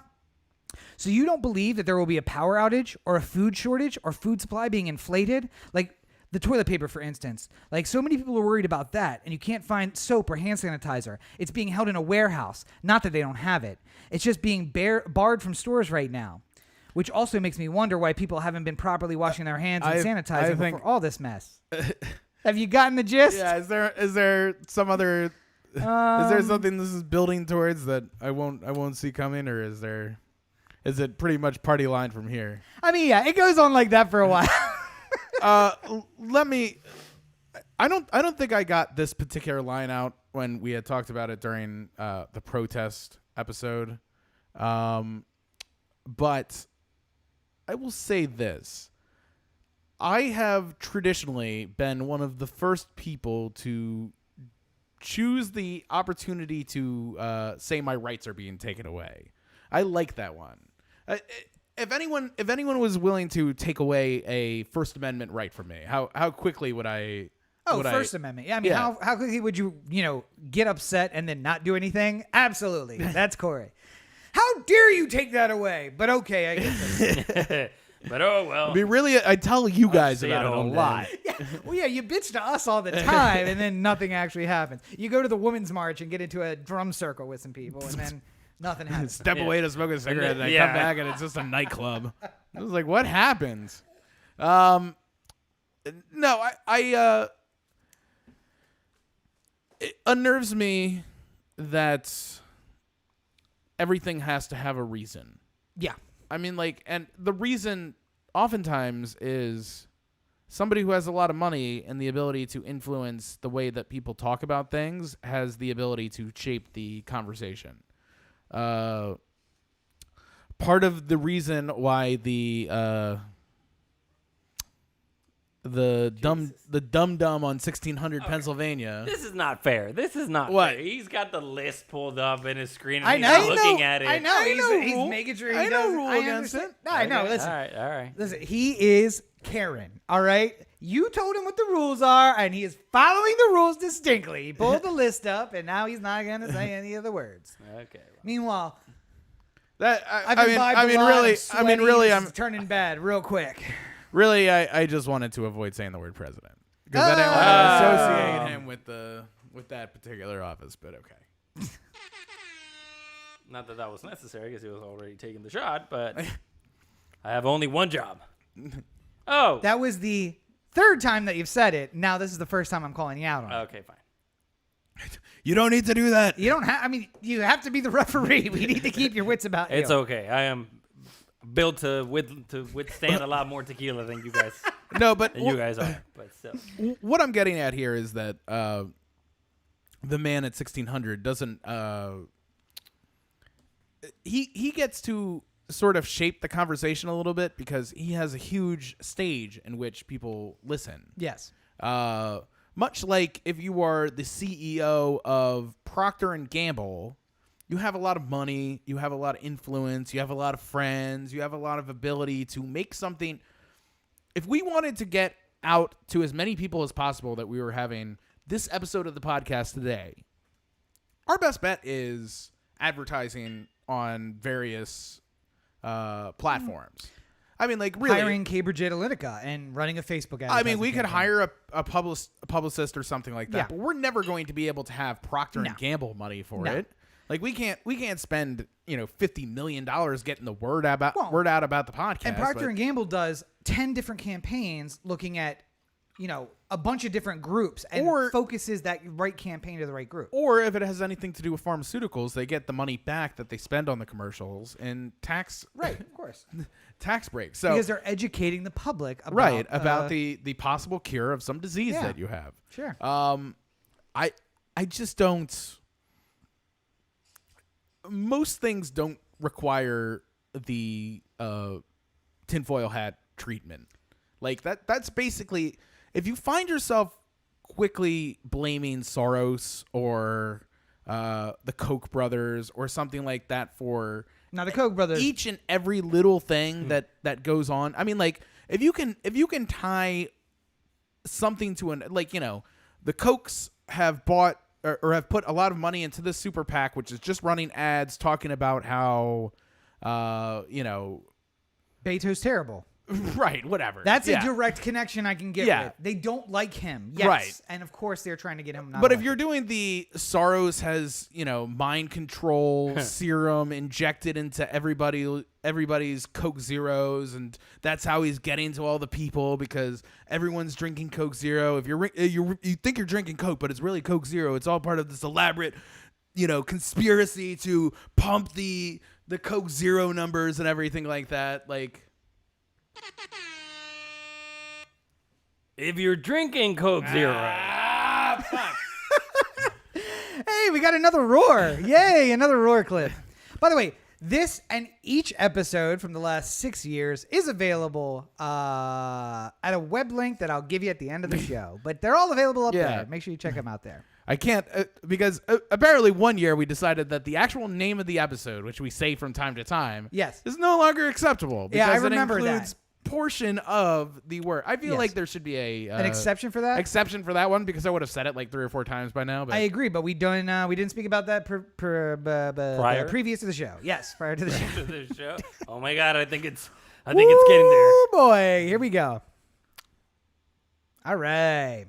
So you don't believe that there will be a power outage or a food shortage or food supply being inflated? Like the toilet paper, for instance. Like so many people are worried about that, and you can't find soap or hand sanitizer. It's being held in a warehouse. Not that they don't have it. It's just being barred from stores right now, which also makes me wonder why people haven't been properly washing their hands and sanitizing before all this mess. Have you gotten the gist? Yeah. Is there some other? Is there something this is building towards that I won't see coming, or is it pretty much party line from here? I mean, yeah, it goes on like that for a while. Let me. I don't think I got this particular line out when we had talked about it during the protest episode, but I will say this: I have traditionally been one of the first people to choose the opportunity to say my rights are being taken away. I like that one. If anyone was willing to take away a First Amendment right from me, how quickly would I? First Amendment. Yeah, I mean, Yeah. how quickly would you get upset and then not do anything? Absolutely. That's Corey. How dare you take that away? But okay, I guess. But oh well. I mean, really, I tell you guys see about it it a all lot. Yeah. Well, yeah, you bitch to us all the time, and then nothing actually happens. You go to the Women's March and get into a drum circle with some people, and then nothing happens. Step away to smoke a cigarette, and I Yeah. come back, and it's just a nightclub. I was like, what happens? No, it unnerves me that everything has to have a reason. Yeah. I mean, and the reason oftentimes is somebody who has a lot of money and the ability to influence the way that people talk about things has the ability to shape the conversation. Part of the reason why the dum dum on 1600 Pennsylvania. This is not fair. This is not What? fair. He's got the list pulled up in his screen and I he's know. looking at it. I know. I know He's rule. making sure he I know does. rule I against understand. it. No, I know. Okay. Listen. All right. Listen, he is Karen, all right? You told him what the rules are, and he is following the rules distinctly. He pulled the list up, and now he's not going to say any of the words. Okay. Meanwhile, I'm turning bad real quick. Really, I just wanted to avoid saying the word president because I didn't want to associate him with that particular office. But okay. Not that was necessary because he was already taking the shot, but I have only one job. Oh. That was the third time that you've said it. Now this is the first time I'm calling you out on it. Okay, fine. You don't need to do that. You don't have. I mean, you have to be the referee. We need to keep your wits about you. It's okay. I am built to withstand a lot more tequila than you guys. No, but you guys are. But still, what I'm getting at here is that the man at 1600 doesn't. He gets to sort of shape the conversation a little bit because he has a huge stage in which people listen. Yes. Much like if you are the CEO of Procter & Gamble, you have a lot of money, you have a lot of influence, you have a lot of friends, you have a lot of ability to make something. If we wanted to get out to as many people as possible that we were having this episode of the podcast today, our best bet is advertising on various platforms. I mean, like, really hiring Cambridge Analytica and running a Facebook ad. I mean, we could hire a publicist or something like that, Yeah. but we're never going to be able to have Procter No. & Gamble money for No. it. Like, we can't spend $50 million getting the word out about the podcast. And Procter but- & Gamble does 10 different campaigns looking at, a bunch of different groups and focuses that right campaign to the right group. Or if it has anything to do with pharmaceuticals, they get the money back that they spend on the commercials and tax Right, of course. tax breaks. So Because they're educating the public about about the possible cure of some disease Yeah. that you have. Sure. I just don't. Most things don't require the tinfoil hat treatment. Like that's basically, if you find yourself quickly blaming Soros or the Koch brothers or something like that for Now the Koch brothers, each and every little thing that goes on. I mean, like, if you can tie something to the Kochs have bought or have put a lot of money into this super PAC, which is just running ads talking about how Beto's terrible. right, whatever. That's Yeah. a direct connection I can get Yeah. with. They don't like him. Yes. Right. And of course they're trying to get him not But if elected. you're doing the Soros has, mind control serum injected into everybody's Coke Zeros, and that's how he's getting to all the people because everyone's drinking Coke Zero. If you think you're drinking Coke, but it's really Coke Zero. It's all part of this elaborate, conspiracy to pump the Coke Zero numbers and everything like that. Like, if you're drinking Coke Zero, Hey, we got another roar. Yay, another roar clip. By the way, this and each episode from the last 6 years is available at a web link that I'll give you at the end of the show. But they're all available up Yeah. there. Make sure you check them out there. I can't because apparently one year we decided that the actual name of the episode, which we say from time to time, Yes. is no longer acceptable because Yeah, I remember it includes that. portion of the word. I feel Yes. like there should be An exception for that? exception for that one because I would have said it like 3 or 4 times by now. But I agree, but we didn't speak about that Prior? previous to the show. Yes, prior to the show. to this show. Oh my God, I think it's getting there. Oh boy, here we go. All right.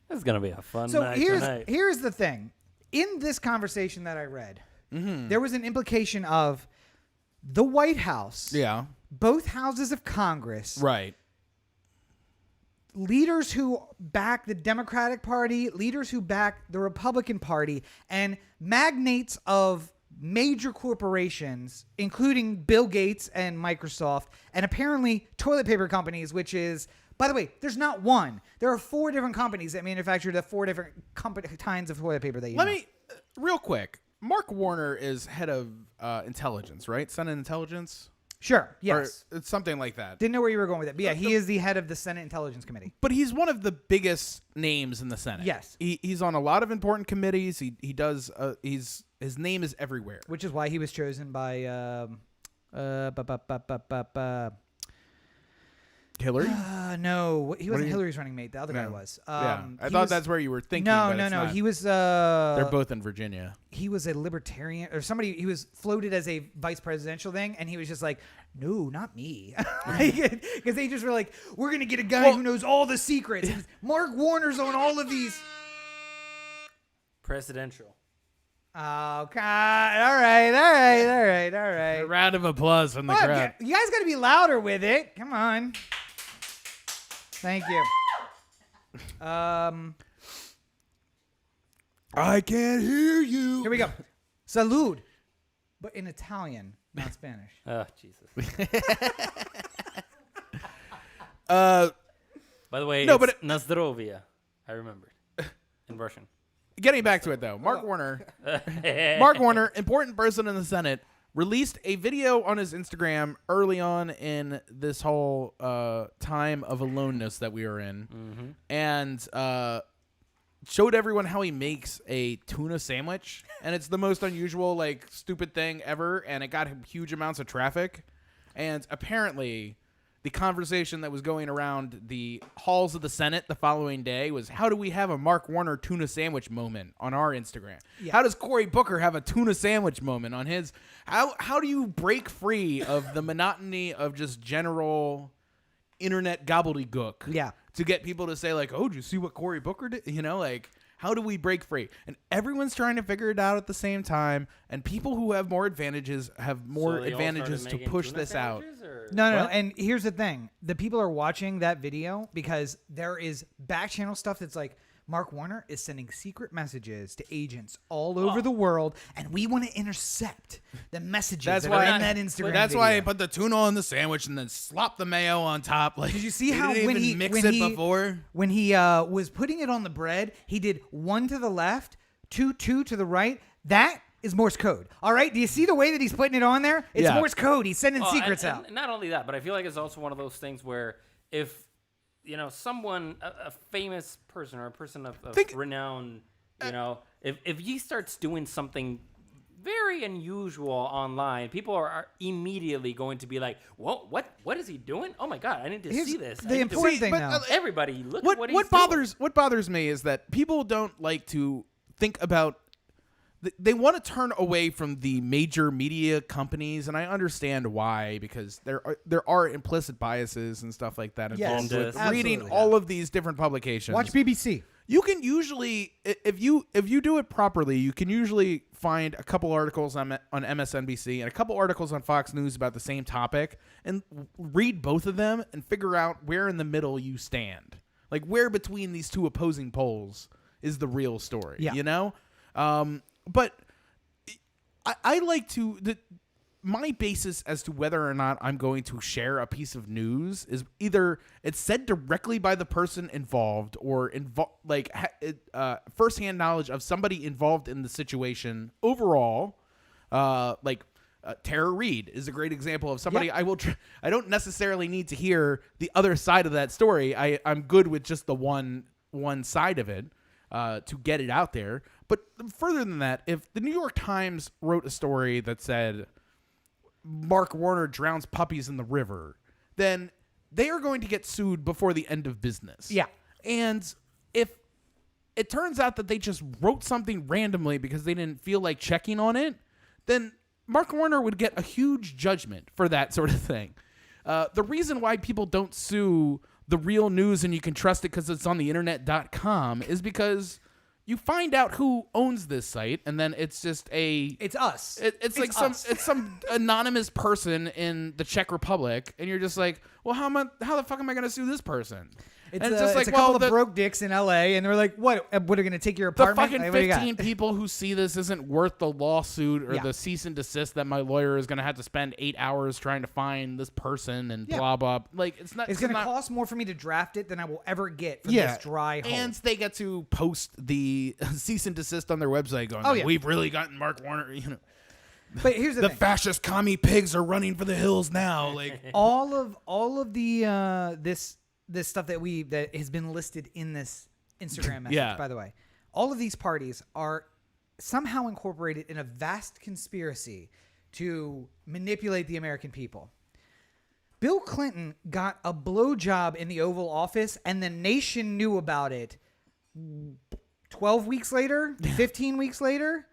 This is gonna be a fun So night tonight. here's the thing. In this conversation that I read, there was an implication of the White House, yeah, both houses of Congress, right. leaders who back the Democratic Party, leaders who back the Republican Party, and magnates of major corporations, including Bill Gates and Microsoft, and apparently toilet paper companies, which is, by the way, there's not one. There are 4 different companies that manufacture the 4 different kinds of toilet paper that you Let know. me real quick. Mark Warner is head of intelligence, right? Senate Intelligence. Sure, yes. Or it's something like that. Didn't know where you were going with it. But yeah, he is the head of the Senate Intelligence Committee. But he's one of the biggest names in the Senate. Yes. He's on a lot of important committees. He does. His name is everywhere. Which is why he was chosen by Hillary? No, he wasn't you- Hillary's running mate. The other guy No. was. Yeah, I he thought was- that's where you were thinking. No, but no, it's no. not. He was. They're both in Virginia. He was a libertarian or somebody. He was floated as a vice presidential thing, and he was just like, "No, not me," because they just were like, "We're gonna get a guy who knows all the secrets." Mark Warner's on all of these. Presidential. Oh God! All right. A round of applause from the Well, crowd. you guys got to be louder with it. Come on. Thank you. I can't hear you. Here we go. Salud, but in Italian, not Spanish. Oh, Jesus. By the way, No, it's but Nazdrovia. I remembered. In Russian. Getting back to it though, Mark Warner, important person in the Senate, released a video on his Instagram early on in this whole time of aloneness that we are in, and showed everyone how he makes a tuna sandwich, and it's the most unusual, like, stupid thing ever, and it got huge amounts of traffic, and apparently the conversation that was going around the halls of the Senate the following day was, how do we have a Mark Warner tuna sandwich moment on our Instagram? Yeah. How does Cory Booker have a tuna sandwich moment on his? How do you break free of the monotony of just general internet gobbledygook? Yeah. To get people to say, like, oh, did you see what Cory Booker did? You know, like, how do we break free? And everyone's trying to figure it out at the same time, and people who have more advantages have more So they all advantages started to making push tuna this out. sandwiches, or- No. What? And here's the thing. The people are watching that video because there is back channel stuff that's like, Mark Warner is sending secret messages to agents all over the world, and we want to intercept the messages That's that why are in that Instagram That's why I video. put the tuna on the sandwich and then slop the mayo on top. Like, Did you see he how didn't when even he mix when it he, before? when he was putting it on the bread, he did 1 to the left, 2 to the right. That is Morse code. All right, do you see the way that he's putting it on there? It's Yeah. Morse code. He's sending Well, secrets and out. not only that, but I feel like it's also one of those things where if someone, a famous person or a person of renown, if he starts doing something very unusual online, people are immediately going to be like, "Whoa, what is he doing? Oh my God, I need to see this." The important thing but, now. Everybody, look at what he's What bothers me is that people don't like to think about. They want to turn away from the major media companies, and I understand why, because there are implicit biases and stuff like that Yes, involved with absolutely. reading all of these different publications. Watch BBC. You can usually, if you do it properly, you can usually find a couple articles on MSNBC and a couple articles on Fox News about the same topic, and read both of them and figure out where in the middle you stand. Like, where between these two opposing poles is the real story. Yeah. You know? But I like to my basis as to whether or not I'm going to share a piece of news is either it's said directly by the person involved or firsthand knowledge of somebody involved in the situation overall. Tara Reid is a great example of somebody. Yep. I don't necessarily need to hear the other side of that story. I'm good with just the one side of it to get it out there. But further than that, if the New York Times wrote a story that said Mark Warner drowns puppies in the river, then they are going to get sued before the end of business. Yeah. And if it turns out that they just wrote something randomly because they didn't feel like checking on it, then Mark Warner would get a huge judgment for that sort of thing. The reason why people don't sue the real news and you can trust it because it's on the internet.com is because you find out who owns this site, and then it's just It's us. it's like some anonymous person in the Czech Republic, and you're just like, well, how the fuck am I going to sue this person? It's, and it's a couple of broke dicks in L.A. and they're like, "What? What are going to take your the apartment?" fucking Like, what do you got? 15 people who see this isn't worth the lawsuit or Yeah. the cease and desist that my lawyer is going to have to spend 8 hours trying to find this person and Yeah. blah blah. Like, it's not. It's going to cost more for me to draft it than I will ever get from Yeah, this dry hole. and they get to post the cease and desist on their website, going, Oh, yeah. "We've really gotten Mark Warner." You know, But here's the the thing. fascist commie pigs are running for the hills now. Like, all of the this stuff that has been listed in this Instagram message, Yeah. by the way, all of these parties are somehow incorporated in a vast conspiracy to manipulate the American people. Bill Clinton got a blowjob in the Oval Office, and the nation knew about it 12 weeks later, 15 weeks later.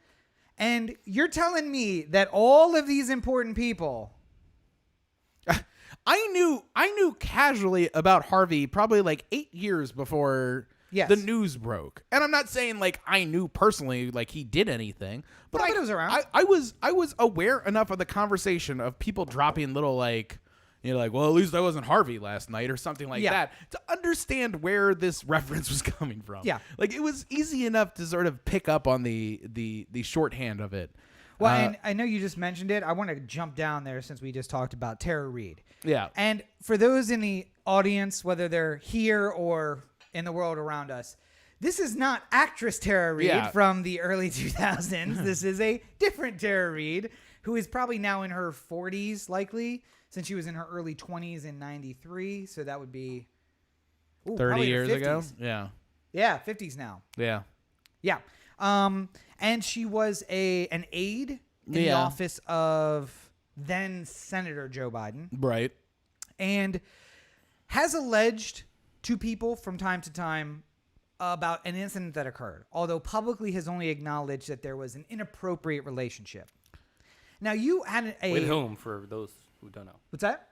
And you're telling me that all of these important people... I knew casually about Harvey probably like 8 years before the news broke. And I'm not saying like I knew personally like he did anything, but it was around. I was aware enough of the conversation of people dropping little like, you know, like, well, at least I wasn't Harvey last night or something like that to understand where this reference was coming from. Yeah. Like it was easy enough to sort of pick up on the shorthand of it. Well, and I know you just mentioned it. I want to jump down there since we just talked about Tara Reid. Yeah. And for those in the audience, whether they're here or in the world around us, this is not actress Tara Reid from the early 2000s. This is a different Tara Reid who is probably now in her 40s, likely, since she was in her early 20s in 93. So that would be 30 years ago. Yeah. Yeah, 50s now. Yeah. Yeah. And she was an aide in the office of then Senator Joe Biden. Right. And has alleged to people from time to time about an incident that occurred, although publicly has only acknowledged that there was an inappropriate relationship. Now, you had with whom, for those who don't know? What's that?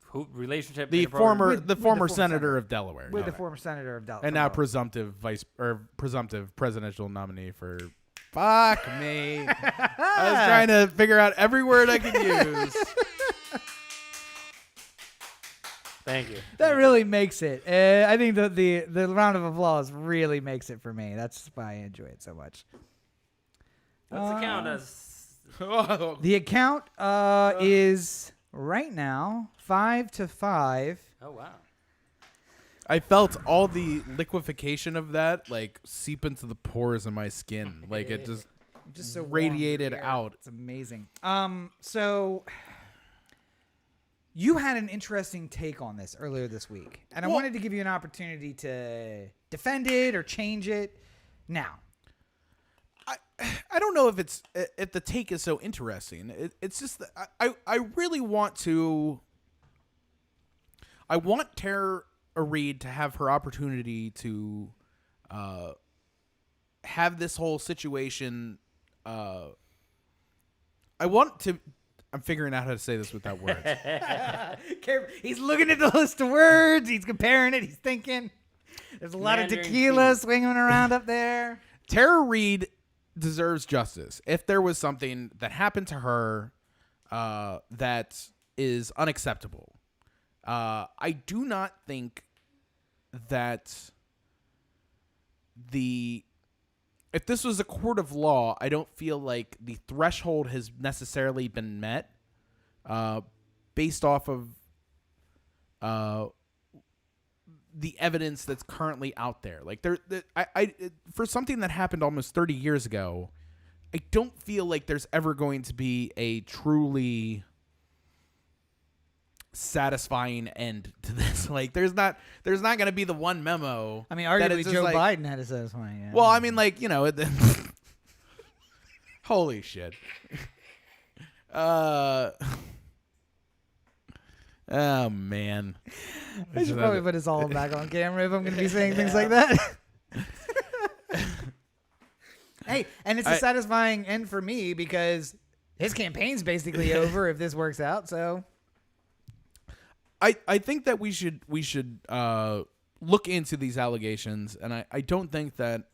Who relationship? The former senator of Delaware. With the former senator of Delaware. And now presumptive presidential nominee for... Fuck me. I was trying to figure out every word I could use. Thank you. That really makes it. I think the round of applause really makes it for me. That's why I enjoy it so much. What's the count as? The account is right now 5-5. Oh, wow. I felt all the liquefaction of that like seep into the pores of my skin. Like it just so radiated out. It's amazing. So you had an interesting take on this earlier this week, and I wanted to give you an opportunity to defend it or change it. Now, I don't know if the take is so interesting. It's just that I really want to. I want Tara Reid to have her opportunity to have this whole situation. I want to. I'm figuring out how to say this without words. He's looking at the list of words. He's comparing it. He's thinking. There's a lot of tequila swinging around up there. Tara Reid deserves justice. If there was something that happened to her that is unacceptable, I do not think that if this was a court of law, I don't feel like the threshold has necessarily been met based off of the evidence that's currently out there. Like for something that happened almost 30 years ago, I don't feel like there's ever going to be a truly satisfying end to this. Like there's not going to be the one memo. I mean, arguably Joe Biden had a satisfying end. Well, I mean, like, you know, holy shit. Oh man. I should probably put us all back on camera if I'm going to be saying things like that. Hey, and it's a satisfying end for me because his campaign's basically over if this works out. So I think that we should look into these allegations, and I don't think that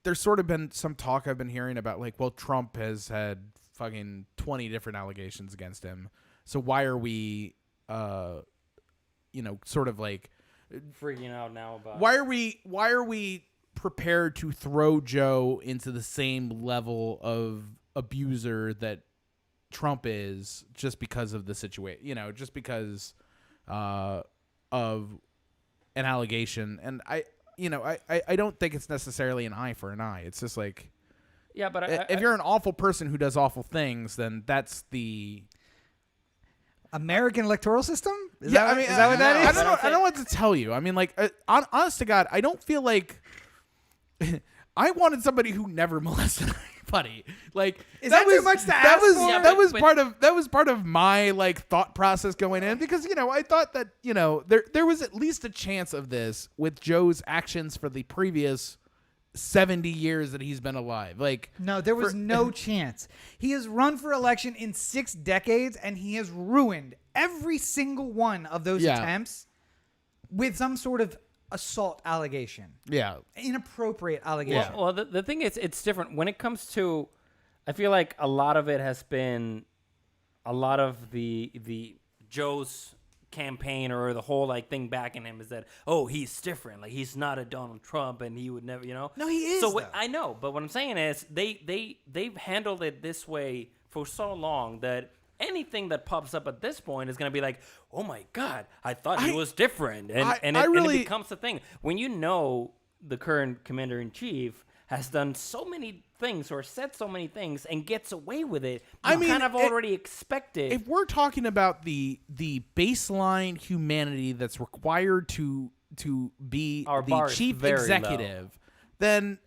there's sort of been some talk I've been hearing about, like, well, Trump has had fucking 20 different allegations against him, so why are we sort of like freaking out now about why are we prepared to throw Joe into the same level of abuser that Trump is just because of the situation, just because of an allegation. And I don't think it's necessarily an eye for an eye. It's just like, yeah, but if you're an awful person who does awful things, then that's the American electoral system. Is that what that is? I don't know what to tell you. I mean, like, honest to God, I don't feel like I wanted somebody who never molested me. funny. Like Is that too much to that ask was for? Yeah, that but- was part of my like thought process going in, because I thought that there was at least a chance of this with Joe's actions for the previous 70 years that he's been alive. Like, No, there was no chance. He has run for election in 6 decades, and he has ruined every single one of those attempts with some sort of assault allegation, inappropriate allegation. Well, the thing is, it's different when it comes to. I feel like a lot of it has been, a lot of the Joe's campaign or the whole like thing back in him is that he's different, like he's not a Donald Trump and he would never No, he is. so though. I know, but what I'm saying is they've handled it this way for so long that anything that pops up at this point is going to be like, oh my god, I thought he was different, and it becomes the thing when the current commander-in-chief has done so many things or said so many things and gets away with it. Kind of already expected. If we're talking about the baseline humanity that's required to be Our the bar is chief very executive, then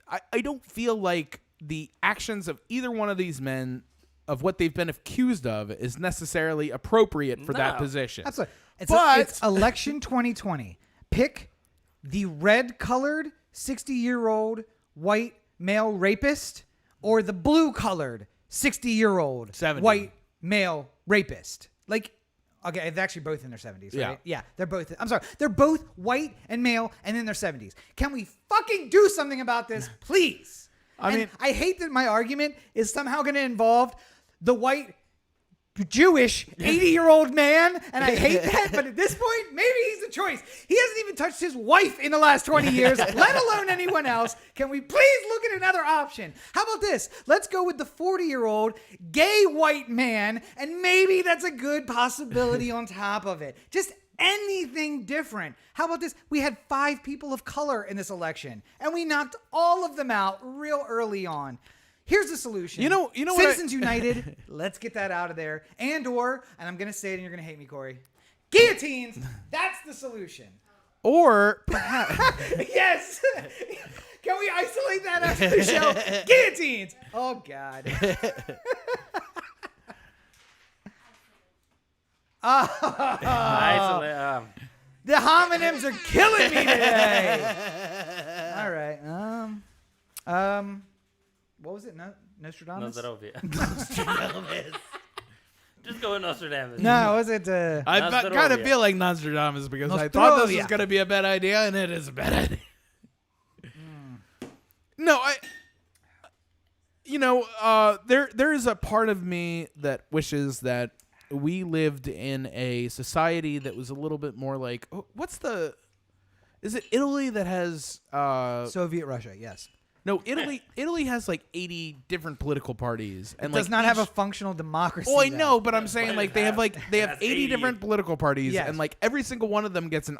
I don't feel like the actions of either one of these men, of what they've been accused of, is necessarily appropriate for that No. position. Absolutely. But- It's election 2020. Pick the red-colored 60-year-old white male rapist or the blue-colored 60-year-old 70. white male rapist. Like, okay, it's actually both in their 70s, right? Yeah, they're both. I'm sorry. They're both white and male and in their 70s. Can we fucking do something about this, please? I hate that my argument is somehow going to involve the white Jewish 80-year-old man, and I hate that, but at this point, maybe he's the choice. He hasn't even touched his wife in the last 20 years, let alone anyone else. Can we please look at another option? How about this? Let's go with the 40-year-old gay white man, and maybe that's a good possibility on top of it. Just anything different. How about this? We had 5 people of color in this election, and we knocked all of them out real early on. Here's the solution. You know what Citizens United, let's get that out of there. And I'm going to say it and you're going to hate me, Corey. Guillotines, that's the solution. Or perhaps Yes. Can we isolate that after the show? Guillotines. Oh, God. The homonyms are killing me today. All right. What was it? Nostradamus? Nostradamus. Just go with Nostradamus. No, was it? I kind of feel like Nostradamus, because I thought this was going to be a bad idea, and it is a bad idea. No, there is a part of me that wishes that we lived in a society that was a little bit more like, is it Italy that has Soviet Russia, yes. No, Italy has like 80 different political parties, and Does not have a functional democracy. Oh, I though. know, but I'm saying like they have 80 80. different political parties, Yes. and like every single one of them gets an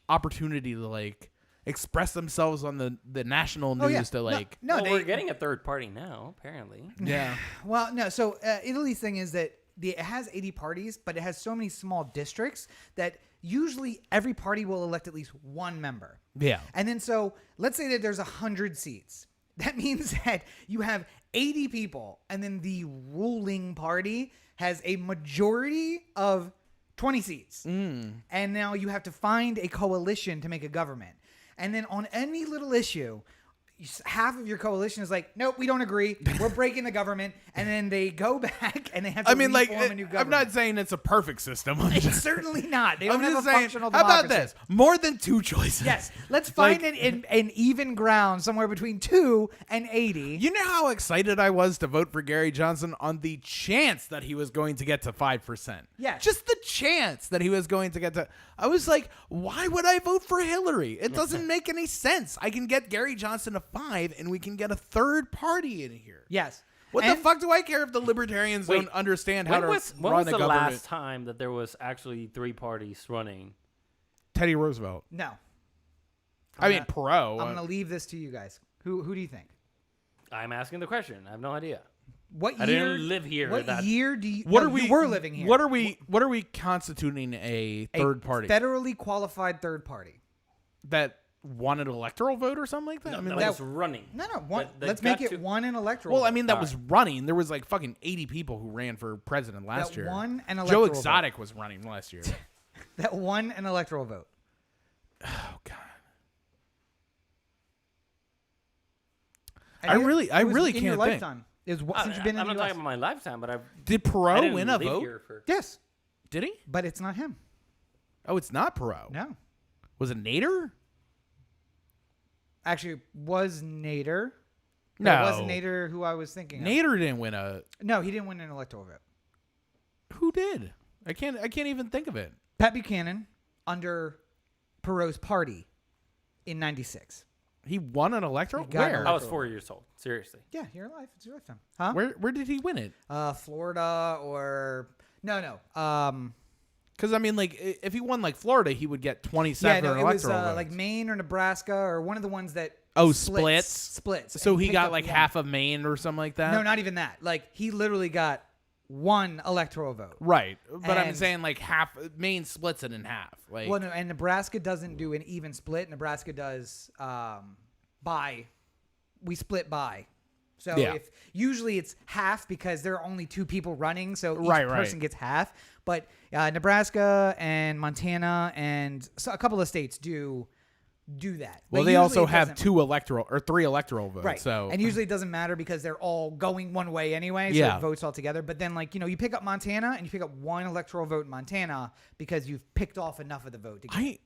opportunity to like express themselves on the national news. Oh, yeah. To like No, We're getting a third party now, apparently. yeah. Well, no. So Italy's thing is that it has 80 parties, but it has so many small districts that usually every party will elect at least one member. Yeah. And then so let's say that there's 100 seats. That means that you have 80 people, and then the ruling party has a majority of 20 seats. And now you have to find a coalition to make a government. And then on any little issue, half of your coalition is like, nope, we don't agree. We're breaking the government. And then they go back and they have to reform a new government. I'm not saying it's a perfect system. It's certainly not. They don't I'm have just a saying, functional how democracy. about this? More than 2 choices. Yes. Let's find an even ground somewhere between 2 and 80. You know how excited I was to vote for Gary Johnson on the chance that he was going to get to 5%. Yes. Just the chance that he was going to get to. I was like, why would I vote for Hillary? It doesn't make any sense. I can get Gary Johnson to 5, and we can get a third party in here. Yes. What the fuck do I care if the libertarians don't understand how to when run was a the government? last time that there was actually 3 parties running? Teddy Roosevelt. No. I mean, Perot. I'm going to leave this to you guys. Who do you think? I'm asking the question. I have no idea. What I year? didn't live here. What year do you? What no, are we? You were living here. What are we constituting a third party? Federally qualified third party. That won an electoral vote or something like that? I mean, that was running. No, one. That Let's got make it to- one an electoral. well, I vote. mean, that was running. There was like fucking 80 people who ran for president last That year. won an Joe electoral vote. Exotic was running last year. that won an electoral vote. Oh God. And I it- really it was in can't your think. lifetime. It was since you've been in I'm the not US. talking about my lifetime, but Did I Perot didn't win a live vote? here for. Yes, Did he? but it's not him. Oh, it's not Perot. No, Was it Nader? actually, it was Nader. But No. it wasn't Nader who I was thinking. Of. Nader didn't win a. No, he didn't win an electoral vote. Who did? I can't even think of it. Pat Buchanan under Perot's party in '96. He won an electoral. He got an Where? I was 4 years old. Seriously. Yeah, you're alive. It's your lifetime. Huh? Where did he win it? Florida or no. Because I mean, like, if he won like Florida, he would get 27 yeah, no, it electoral was votes. like Maine or Nebraska or one of the ones that. Oh, splits. splits. So and he picked got up like one. half of Maine or something like that. No, not even that. Like he literally got one electoral vote. Right, but I'm And- saying like half. Maine splits it in half. Like, Well, no, and Nebraska doesn't do an even split. Nebraska does we split by. So Yeah. if usually it's half because there are only two people running, so each Right. person gets half. But Nebraska and Montana and a couple of states do that. well, But they usually also it have doesn't- three electoral votes. Right. So and usually it doesn't matter because they're all going one way anyway. So Yeah. it votes all together. But then, like, you pick up Montana and you pick up one electoral vote in Montana because you've picked off enough of the vote to get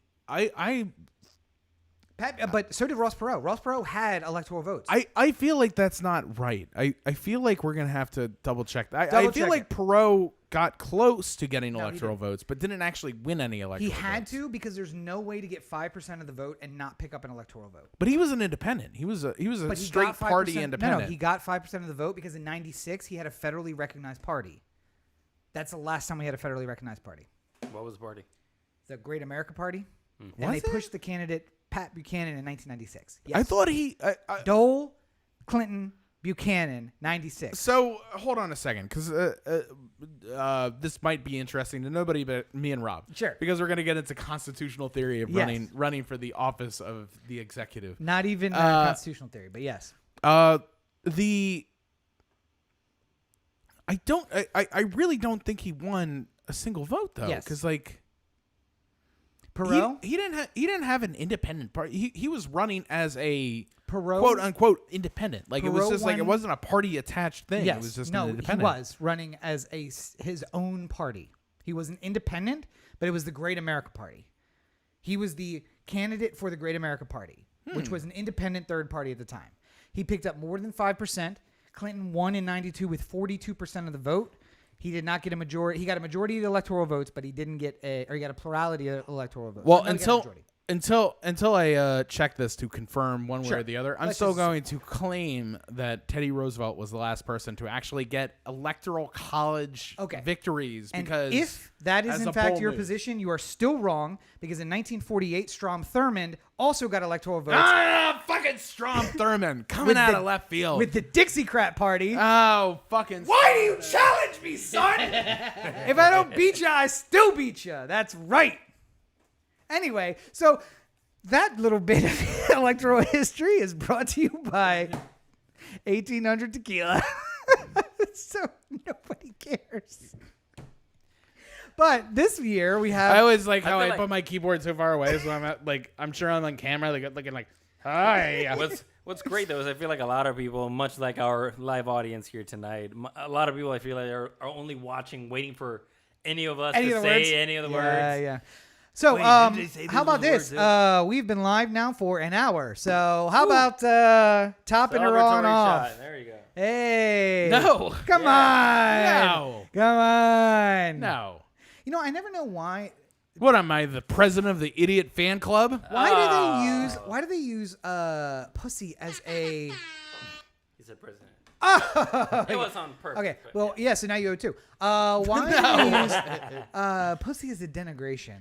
but so did Ross Perot. Ross Perot had electoral votes. I feel like that's not right. I feel like we're gonna have to double check that. I Double feel check like it. Perot got close to getting he electoral votes, but didn't actually win any electoral he had votes. to because there's no way to get 5% of the vote and not pick up an electoral vote. But he was an independent. He was a But he straight got 5%, party independent. No, he got 5% of the vote because in '96 he had a federally recognized party. That's the last time we had a federally recognized party. What was the party? The Great America Party. And Was they it? pushed the candidate Pat Buchanan in 1996. Yes. I thought he. Dole, Clinton, Buchanan, 96. So hold on a second, because this might be interesting to nobody but me and Rob. Sure. Because we're gonna get into constitutional theory of Yes. running for the office of the executive. Not even constitutional theory, but yes. I really don't think he won a single vote though. Yes. Because like Perot? he didn't have an independent party. He was running as a Perot? quote unquote independent. Like it was Perot just like it won- wasn't a party attached thing. Yes. It was just no, an he independent. was running as his own party. He was an independent, but it was the Great America Party. He was the candidate for the Great America Party, which was an independent third party at the time. He picked up more than 5%. Clinton won in '92 with 42% of the vote. He did not get a majority. He got a majority of the electoral votes, but he didn't get he got a plurality of electoral votes. Well, No, he got a majority. until I check this to confirm one way Sure. or the other, I'm Let's still just- going to claim that Teddy Roosevelt was the last person to actually get electoral college Okay. victories. And Because if that is as in a fact poll your move- position, you are still wrong because in 1948, Strom Thurmond also got electoral votes fucking Strom Thurmond coming out of left field with the Dixiecrat Party. Oh, fucking! Why do you challenge me, son? If I don't beat you, I still beat you. That's right. Anyway, so that little bit of electoral history is brought to you by 1800 Tequila. So nobody cares. But this year we have. I always like how feel I like- put my keyboard so far away, so I'm at, like I'm sure I'm on camera, like looking like, hi. What's great though is I feel like a lot of people, much like our live audience here tonight, a lot of people I feel like are only watching, waiting for any of us Any to of the say words? any of the Yeah, words. yeah. So, Wait, did they say how about these this? words, We've been live now for an hour. So, how about topping her on Celebratory off? shot. There you go. Hey. No. Come on. No. Come on. No. You know, I never know why. What am I, the president of the idiot fan club? Why do they use pussy as a He said president. It was on purpose. Okay, but well, yeah, so now you owe two. Why do they use pussy as a denigration?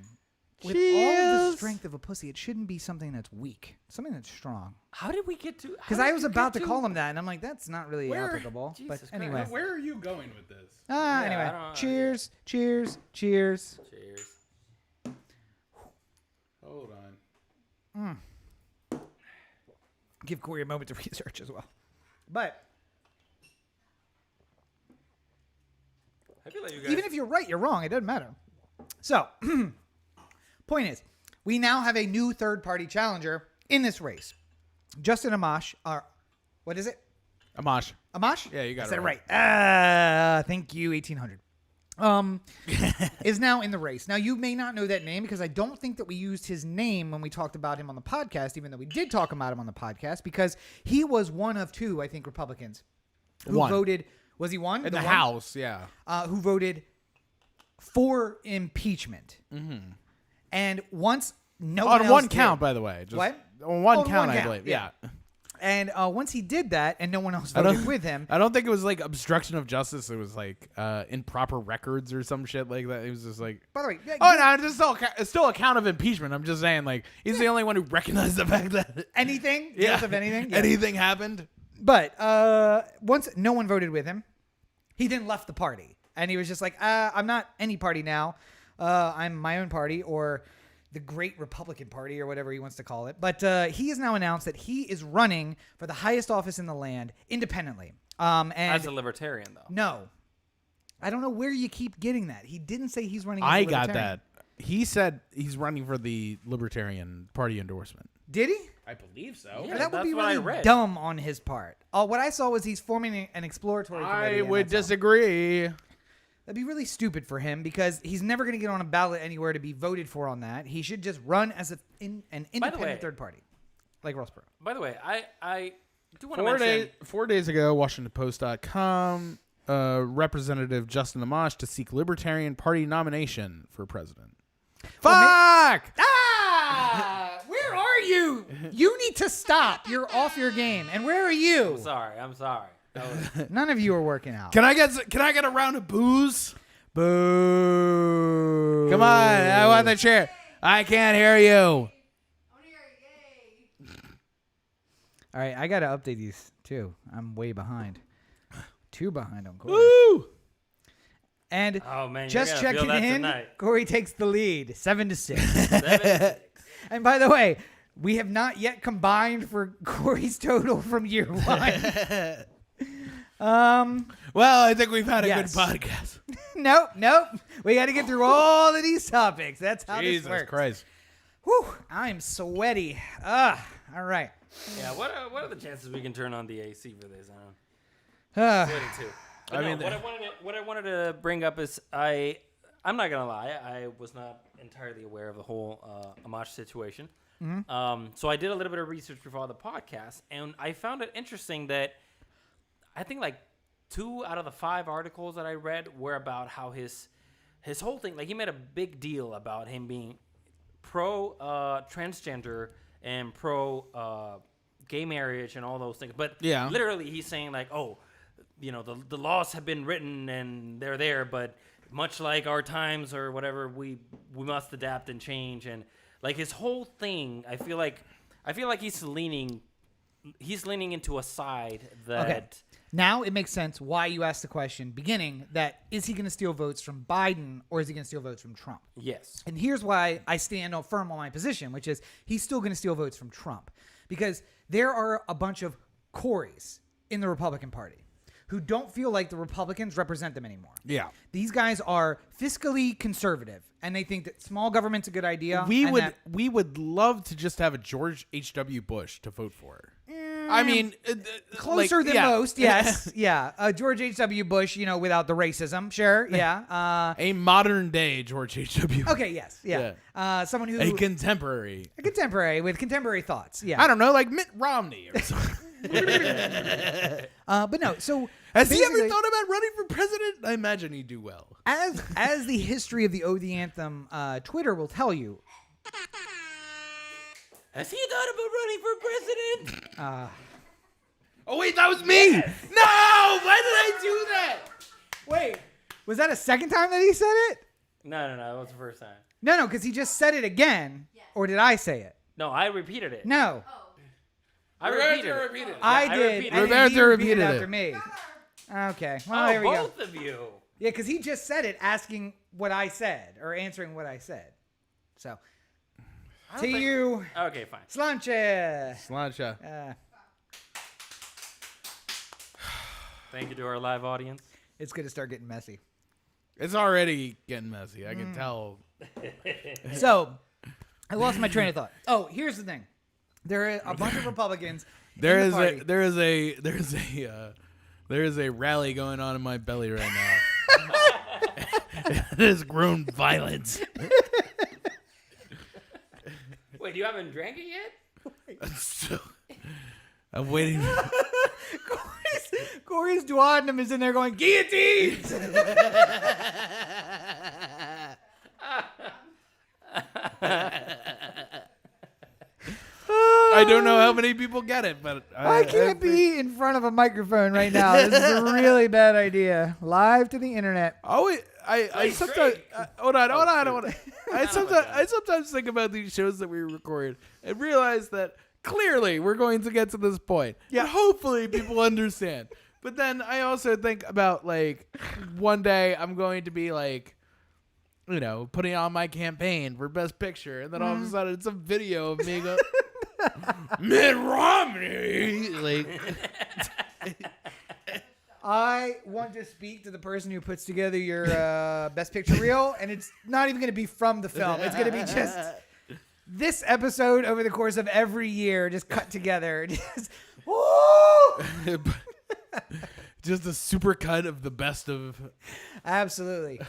With all of the strength of a pussy, it shouldn't be something that's weak. Something that's strong. How did we get to? Because I was about to call him that, and I'm like, that's not really applicable. Jesus But Christ. anyway. Where are you going with this? Anyway, I don't- cheers. Cheers. Hold on. give Corey a moment to research as well. But I feel like you guys. even if you're right, you're wrong. It doesn't matter. So, point is, we now have a new third-party challenger in this race. Justin Amash, what is it? Amash. Amash? Yeah, you got I it said right. it right. Thank you, 1800. Is now in the race. Now, you may not know that name because I don't think that we used his name when we talked about him on the podcast, even though we did talk about him on the podcast, because he was one of two, I think, Republicans who voted. Was he one? In the one? House, yeah. Who voted for impeachment. Mm-hmm. And once no one On else one did- count, by the way. Just What? On one On count, one I count, believe. yeah. Yeah. And once he did that and no one else voted with him. I don't think it was like obstruction of justice. It was like improper records or some shit like that. It was just like, By the way, oh no, it's still a count of impeachment. I'm just saying, like, he's the only one who recognized the fact that anything? yeah, Guilt of anything? Yeah. anything happened. But once no one voted with him, he then left the party. And he was just like, I'm not any party now. I'm my own party, or the Great Republican Party, or whatever he wants to call it. But he has now announced that he is running for the highest office in the land independently. And As a libertarian, though. no, I don't know where you keep getting that. He didn't say he's running. As a I got libertarian. that. He said he's running for the Libertarian Party endorsement. Did he? I believe so. Yeah, That would that's be what I really read. dumb on his part. What I saw was he's forming an exploratory committee. I and would that's all. disagree. That'd be really stupid for him because he's never going to get on a ballot anywhere to be voted for on that. He should just run as an independent way- third party, like Ross Perot. By the way, I do want to mention. 4 days ago, WashingtonPost.com, Representative Justin Amash to seek Libertarian Party nomination for president. Fuck! Ah! Where are you? You need to stop. You're off your game. And where are you? I'm sorry. That was, None of you are working out. Can I get a round of booze? Boo. Come on, I want the chair. I can't hear you. All right, I got to update these too. I'm way behind. 2 behind on Corey. Woo! And oh man, just you're gonna feel checking that in, tonight. Corey takes the lead, 7-6. 7-6. And by the way, we have not yet combined for Corey's total from year 1. Well, I think we've had a Yes. good podcast. Nope. We got to get through all of these topics. That's how Jesus this works. Christ. Whew, I'm sweaty. All right. Yeah, what are the chances we can turn on the AC for this? Uh, Sweaty too. But I no, mean, what I wanted to bring up is I'm not gonna lie, I was not entirely aware of the whole Amash situation. So I did a little bit of research before the podcast, and I found it interesting that I think like 2 out of the 5 articles that I read were about how his whole thing, like he made a big deal about him being pro transgender and pro gay marriage and all those things. But Yeah. literally he's saying like, oh, you know, the laws have been written and they're there, but much like our times or whatever, we must adapt and change. And like his whole thing, I feel like he's leaning into a side that Okay. Now it makes sense why you asked the question beginning that is he going to steal votes from Biden or is he going to steal votes from Trump? yes. And here's why I stand firm on my position, which is he's still going to steal votes from Trump because there are a bunch of Corys in the Republican Party who don't feel like the Republicans represent them anymore. Yeah. These guys are fiscally conservative and they think that small government's a good idea. We and would that- we would love to just have a George H.W. Bush to vote for. I mean, closer than most, yes. Yeah. George H.W. Bush, without the racism. Sure. Yeah. A modern day George H.W. Okay, yes. Yeah. Someone who... A contemporary. a contemporary with contemporary thoughts. Yeah. I don't know, like Mitt Romney or something. But no, so... Has he ever basically, thought about running for president? I imagine he'd do well. As the history of the O the Anthem Twitter will tell you... Has he thought about running for president? Oh wait, that was me. No, why did I do that? Wait, was that a second time that he said it? No, that was the first time. No, because he just said it again. Or did I say it? No, I repeated it. No, I repeated it. I I did. repeated And it. then he Roberto repeated repeated after it. me. Okay, well, there we go. Both of you. Yeah, because he just said it asking what I said or answering what I said. So, to you, Okay, fine. Slancha. Slancha. Thank you to our live audience. It's going to start getting messy. It's already getting messy. I can tell. So, I lost my train of thought. Oh, here's the thing. There are a bunch of Republicans. There in is the party. there is a rally going on in my belly right now. It has grown violent. Wait, you haven't drank it yet? So, I'm waiting. Corey's duodenum is in there going, guillotines! I don't know how many people get it, but I can't be in front of a microphone right now. This is a really bad idea. Live to the internet. I sometimes hold on. I sometimes think about these shows that we record and realize that clearly we're going to get to this point. Yeah, hopefully people understand. But then I also think about like one day I'm going to be like, you know, putting on my campaign for Best Picture, and then all of a sudden it's a video of me go, Mitt Romney, like. I want to speak to the person who puts together your Best Picture reel, and it's not even going to be from the film. It's going to be just this episode over the course of every year, just cut together. Just, woo! Just a super cut of the best of Absolutely.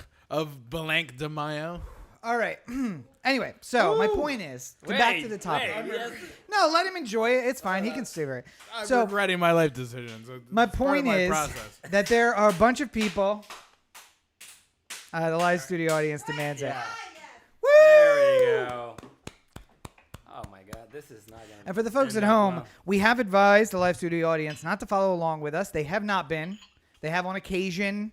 Blank de Mayo. All right. Anyway, so my point is, back to the topic. No, let him enjoy it. It's fine. He can stay right. I'm So regretting my life decisions. my It's part of point my is process. that there are a bunch of people. The live studio audience demands it. There we go. Oh my God, this is not gonna. And for the folks at end up home, well. we have advised the live studio audience not to follow along with us. They have not been. They have on occasion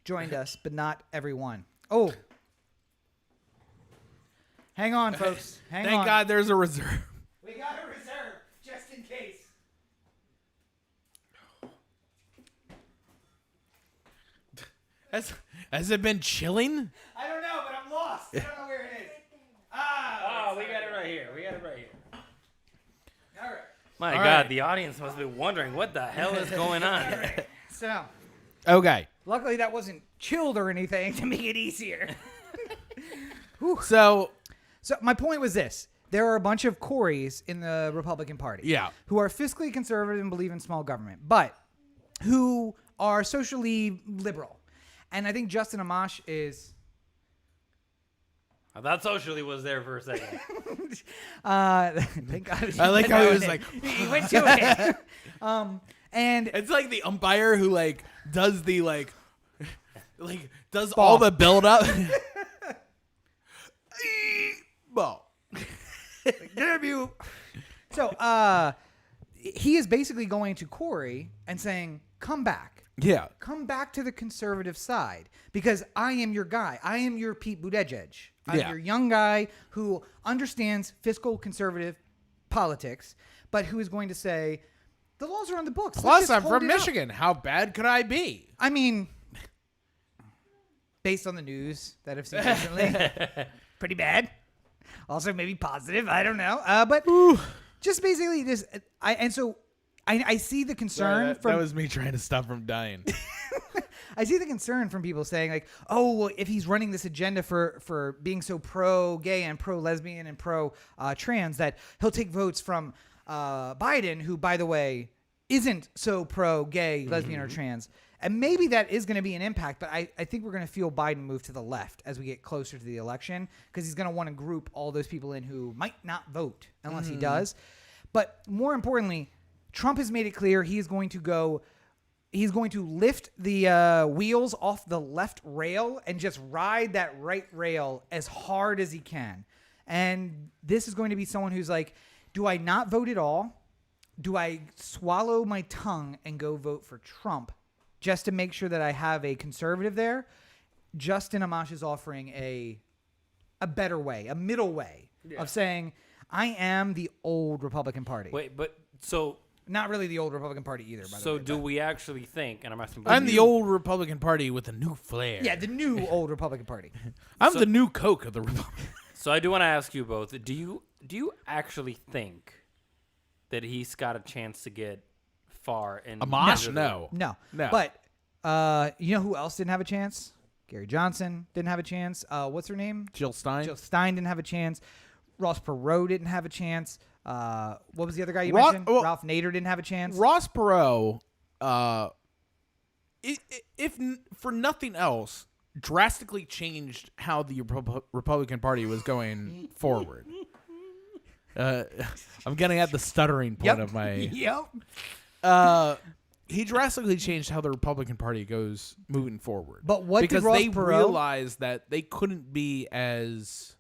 joined us, but not everyone. Oh. Hang on, folks. Hang on. Thank God there's a reserve. We got a reserve, just in case. Has it been chilling? I don't know, but I'm lost. I don't know where it is. Oh, we got it right here. All right. My All God, right. the audience must be wondering what the hell is going on. So, Okay. luckily that wasn't chilled or anything to make it easier. So, So my point was this. There are a bunch of Coreys in the Republican Party Yeah. who are fiscally conservative and believe in small government, but who are socially liberal. And I think Justin Amash is... I thought socially was there for a second. Thank God. I like how he was like, he went to it. And it's like the umpire who like does the does Ball. all the build up. Ball. damn you. So he is basically going to Corey and saying, come back. Yeah. Come back to the conservative side because I am your guy. I am your Pete Buttigieg. I'm Yeah. your young guy who understands fiscal conservative politics, but who is going to say, the laws are on the books. Let's Plus, just I'm hold from it up." Michigan. How bad could I be? I mean, based on the news that I've seen recently, pretty bad. Also, maybe positive. I don't know. But just basically this. I see the concern That from was me trying to stop from dying. I see the concern from people saying like, oh, well, if he's running this agenda for being so pro-gay and pro-lesbian and pro-trans that he'll take votes from Biden, who, by the way, isn't so pro-gay, lesbian, or trans. And maybe that is going to be an impact, but I think we're going to feel Biden move to the left as we get closer to the election because he's going to want to group all those people in who might not vote unless he does. But more importantly, Trump has made it clear he's going to lift the wheels off the left rail and just ride that right rail as hard as he can. And this is going to be someone who's like, do I not vote at all? Do I swallow my tongue and go vote for Trump just to make sure that I have a conservative there? Justin Amash is offering a better way, a middle way of saying, I am the old Republican Party. Wait, but so Not really the old Republican Party either, by the way. so do but- we actually think? And I'm asking. I'm the old Republican Party with a new flair. Yeah, the new old Republican Party. I'm the new Coke of the Republican. So I do want to ask you both. Do you actually think that he's got a chance to get far in Amash? No. No. No. But you know who else didn't have a chance? Gary Johnson didn't have a chance. What's her name? Jill Stein. Jill Stein didn't have a chance. Ross Perot didn't have a chance. What was the other guy you mentioned? Ralph Nader didn't have a chance. Ross Perot, if for nothing else, drastically changed how the Republican Party was going forward. I'm getting at the stuttering point of my. Yep. He drastically changed how the Republican Party goes moving forward. But what did because Ross they Perot- realized that they couldn't be as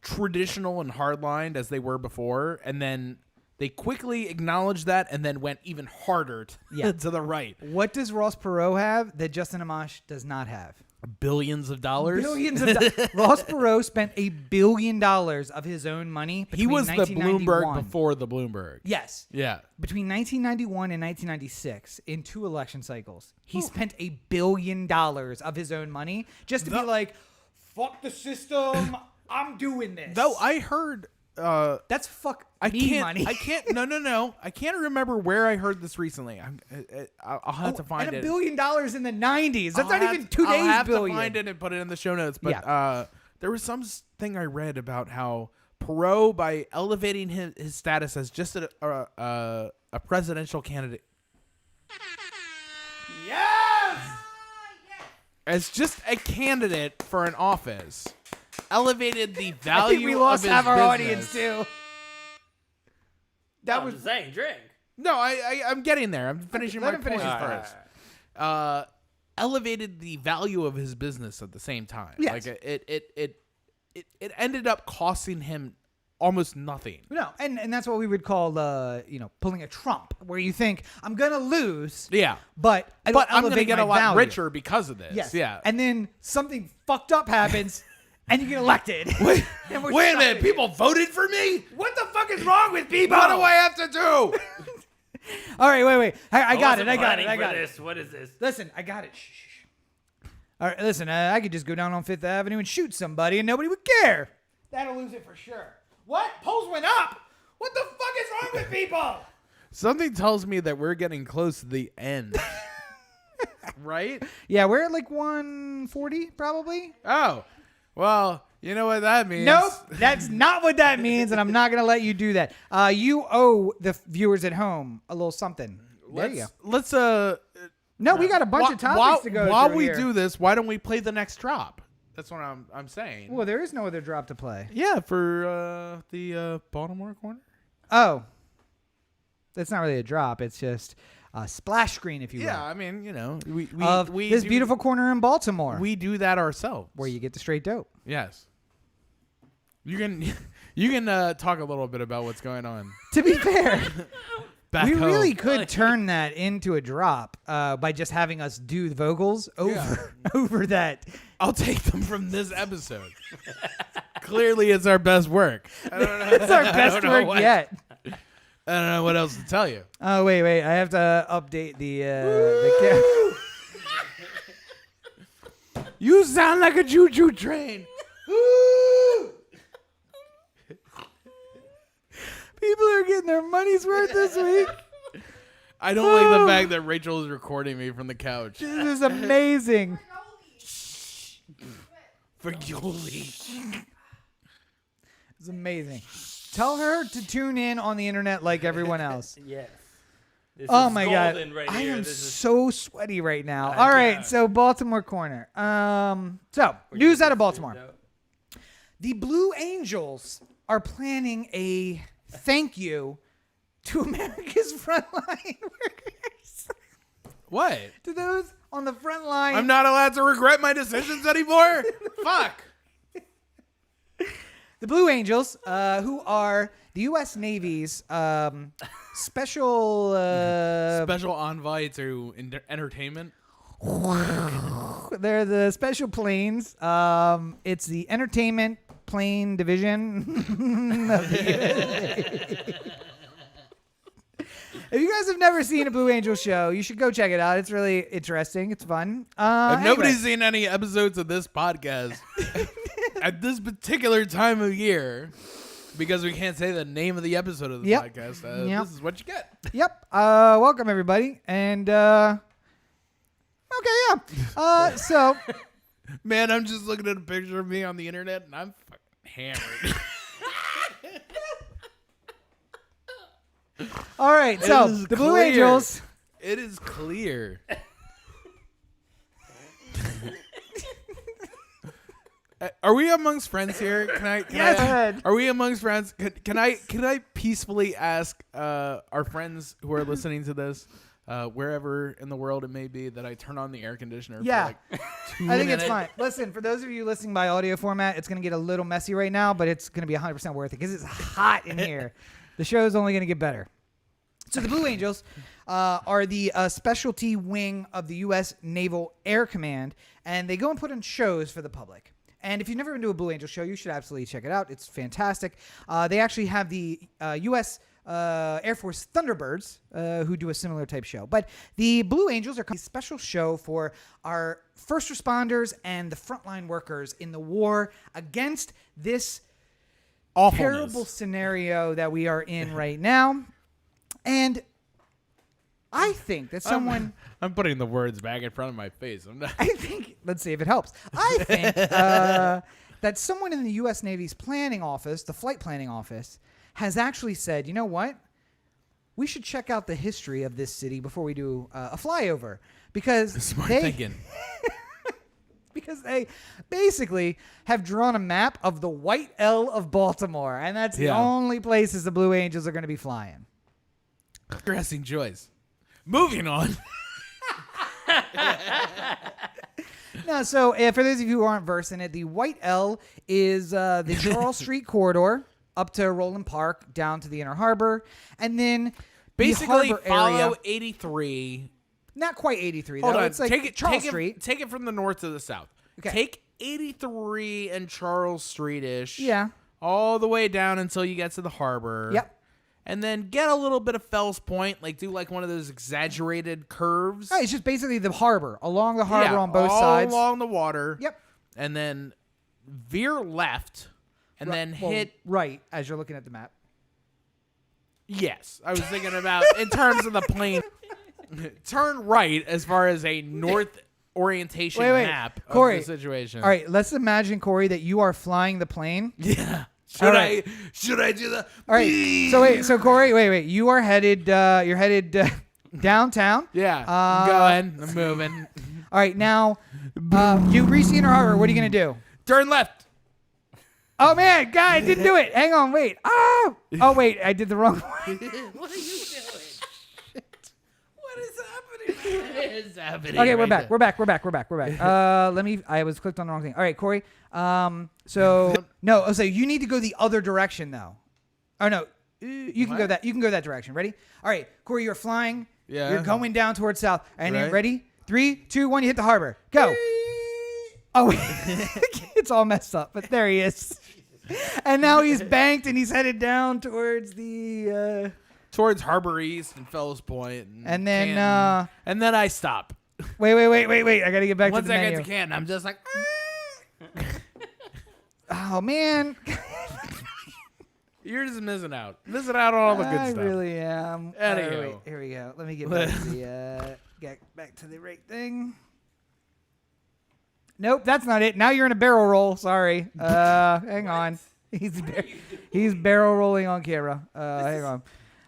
traditional and hardlined as they were before, and then they quickly acknowledged that and then went even harder to the right. What does Ross Perot have that Justin Amash does not have? Billions of dollars. Billions of dollars. Ross Perot spent $1 billion of his own money. He was the 1991. Bloomberg before the Bloomberg. Yes. Yeah. Between 1991 and 1996, in 2 election cycles, he spent $1 billion of his own money just to be like, fuck the system. I'm doing this. Though I heard that's fuck me money. I can't. No. I can't remember where I heard this recently. I'll have to find and it. $1 billion in the 90s. That's I'll not even today's I'll have billion. to find it and put it in the show notes. But there was something I read about how Perot, by elevating his status as just a presidential candidate. Yes! As just a candidate for an office, elevated the value I think we lost of his half our business. audience too. That I'm was just saying, drink. No, I'm getting there. I'm finishing Let my him finish point his first. Elevated the value of his business at the same time. Yes. Like it ended up costing him almost nothing. No, and that's what we would call pulling a Trump, where you think I'm gonna lose, Yeah. but But I'm going to elevate get my a lot value. richer because of this. Yes. Yeah. And then something fucked up happens, and you get elected. Wait And we're a minute. shocked. People voted for me? What the fuck is wrong with people? What do I have to do? All right, wait. I got it. wasn't I got it. planning I for got it. this. What is this? Listen, I got it. Shh. All right, listen. I could just go down on Fifth Avenue and shoot somebody, and nobody would care. That'll lose it for sure. What? Polls went up. What the fuck is wrong with people? Something tells me that we're getting close to the end. Right? Yeah, we're at like 140 probably. Oh. Well, you know what that means. Nope, that's not what that means, and I'm not going to let you do that. You owe the viewers at home a little something. There you go. Let's No, we got a bunch of topics to go while through we here. do this, why don't we play the next drop? That's what I'm saying. Well, there is no other drop to play. Yeah, for the Baltimore corner. Oh, that's not really a drop. It's just a splash screen, if you will. Yeah, I mean, Of we this do- beautiful corner in Baltimore, We do that ourselves. where you get the straight dope. Yes. You can talk a little bit about what's going on To be fair, back we home. really could turn that into a drop by just having us do the vocals over that. I'll take them from this episode. Clearly, it's our best work. I don't know. It's our best work yet. I don't know what else to tell you. Oh wait! I have to update the You sound like a choo-choo train. People are getting their money's worth this week. I don't like the fact that Rachel is recording me from the couch. This is amazing. For Yoli. It's amazing. Tell her to tune in on the internet like everyone else. Yes. This Oh is my god, golden right I here. am This is so sweaty right now. All right, so Baltimore corner. So news out of Baltimore. The Blue Angels are planning a thank you to America's frontline workers. What? To those on the front line. I'm not allowed to regret my decisions anymore? Fuck. The Blue Angels, who are the U.S. Navy's special Special envoy to entertainment. they're the special planes. It's the entertainment plane division. Of the If you guys have never seen a Blue Angel show, you should go check it out. It's really interesting. It's fun. If nobody's seen any episodes of this podcast at this particular time of year, Because we can't say the name of the episode of the Yep. podcast. Yep. This is what you get. Yep. Welcome everybody. And okay, yeah. So Man, I'm just looking at a picture of me on the internet and I'm fucking hammered. all right. It So is the Blue clear. Angels. It is clear. Are we amongst friends here? Yes. Go ahead. Are we amongst friends? Can I peacefully ask our friends who are listening to this, wherever in the world it may be, that I turn on the air conditioner? Yeah. For like 2 I think minutes? it's fine. Listen, for those of you listening by audio format, it's going to get a little messy right now, but it's going to be 100% worth it because it's hot in here. The show is only going to get better. So the Blue Angels are the specialty wing of the U.S. Naval Air Command, and they go and put on shows for the public. And if you've never been to a Blue Angel show, you should absolutely check it out. It's fantastic. They actually have the U.S. Air Force Thunderbirds who do a similar type show. But the Blue Angels are a special show for our first responders and the frontline workers in the war against this Awfulness. terrible scenario that we are in right now. And I think that someone... I'm putting the words back in front of my face. I'm not. I think, let's see if it helps. I think that someone in the U.S. Navy's planning office, the flight planning office, has actually said, you know what? We should check out the history of this city before we do a flyover. Because Smart they, thinking. because they basically have drawn a map of the White L of Baltimore. And that's the Yeah. only places the Blue Angels are going to be flying. Progressing choice. Moving on. No, so for those of you who aren't versed in it, the White L is the Charles Street corridor up to Roland Park, down to the Inner Harbor, and then Basically, the harbor follow area. 83. Not quite 83, Hold though. on. It's like take it, Charles take Street. It, take it from the north to the south. Okay. Take 83 and Charles Street-ish. Yeah. All the way down until you get to the harbor. Yep. And then get a little bit of Fells Point, like do like one of those exaggerated curves. Oh, it's just basically the harbor, along the harbor Yeah, on both all sides. along the water. Yep. And then veer left and then Well, hit. right as you're looking at the map. Yes. I was thinking about in terms of the plane. Turn right as far as a north orientation Wait. map Corey, of the situation. All right, let's imagine, Corey, that you are flying the plane. Yeah. All right. Should I do the? All right. So Corey, wait. You are headed. You're headed downtown. Yeah. I'm going. I'm moving. All right. Now, you reach the Inner Harbor. What are you gonna do? Turn left. Oh man, God, I didn't do it. Hang on, wait. Oh wait, I did the wrong one. What are you doing? What is happening? What is happening? Okay, right we're back. there? We're back. Let me. I was clicked on the wrong thing. All right, Corey. So no. So you need to go the other direction though. Oh no, you can go that. You can go that direction. Ready? All right, Corey. You're flying. Yeah. You're going down towards south. And then Right. ready? 3, 2, 1. You hit the harbor. Go. Oh, it's all messed up, but there he is. And now he's banked and he's headed down towards the. Towards Harbor East and Fells Point. And then, Canton. And then I stop. Wait. I gotta get back Once to the I menu. get to Canton, I'm just like. Oh man, You're just missing out. Missing out on all the good I stuff. really am. Anywho. All right, here we go. Let me get back to the right thing. Nope, that's not it. Now you're in a barrel roll. Sorry. Hang on. He's barrel rolling on camera. Hang on.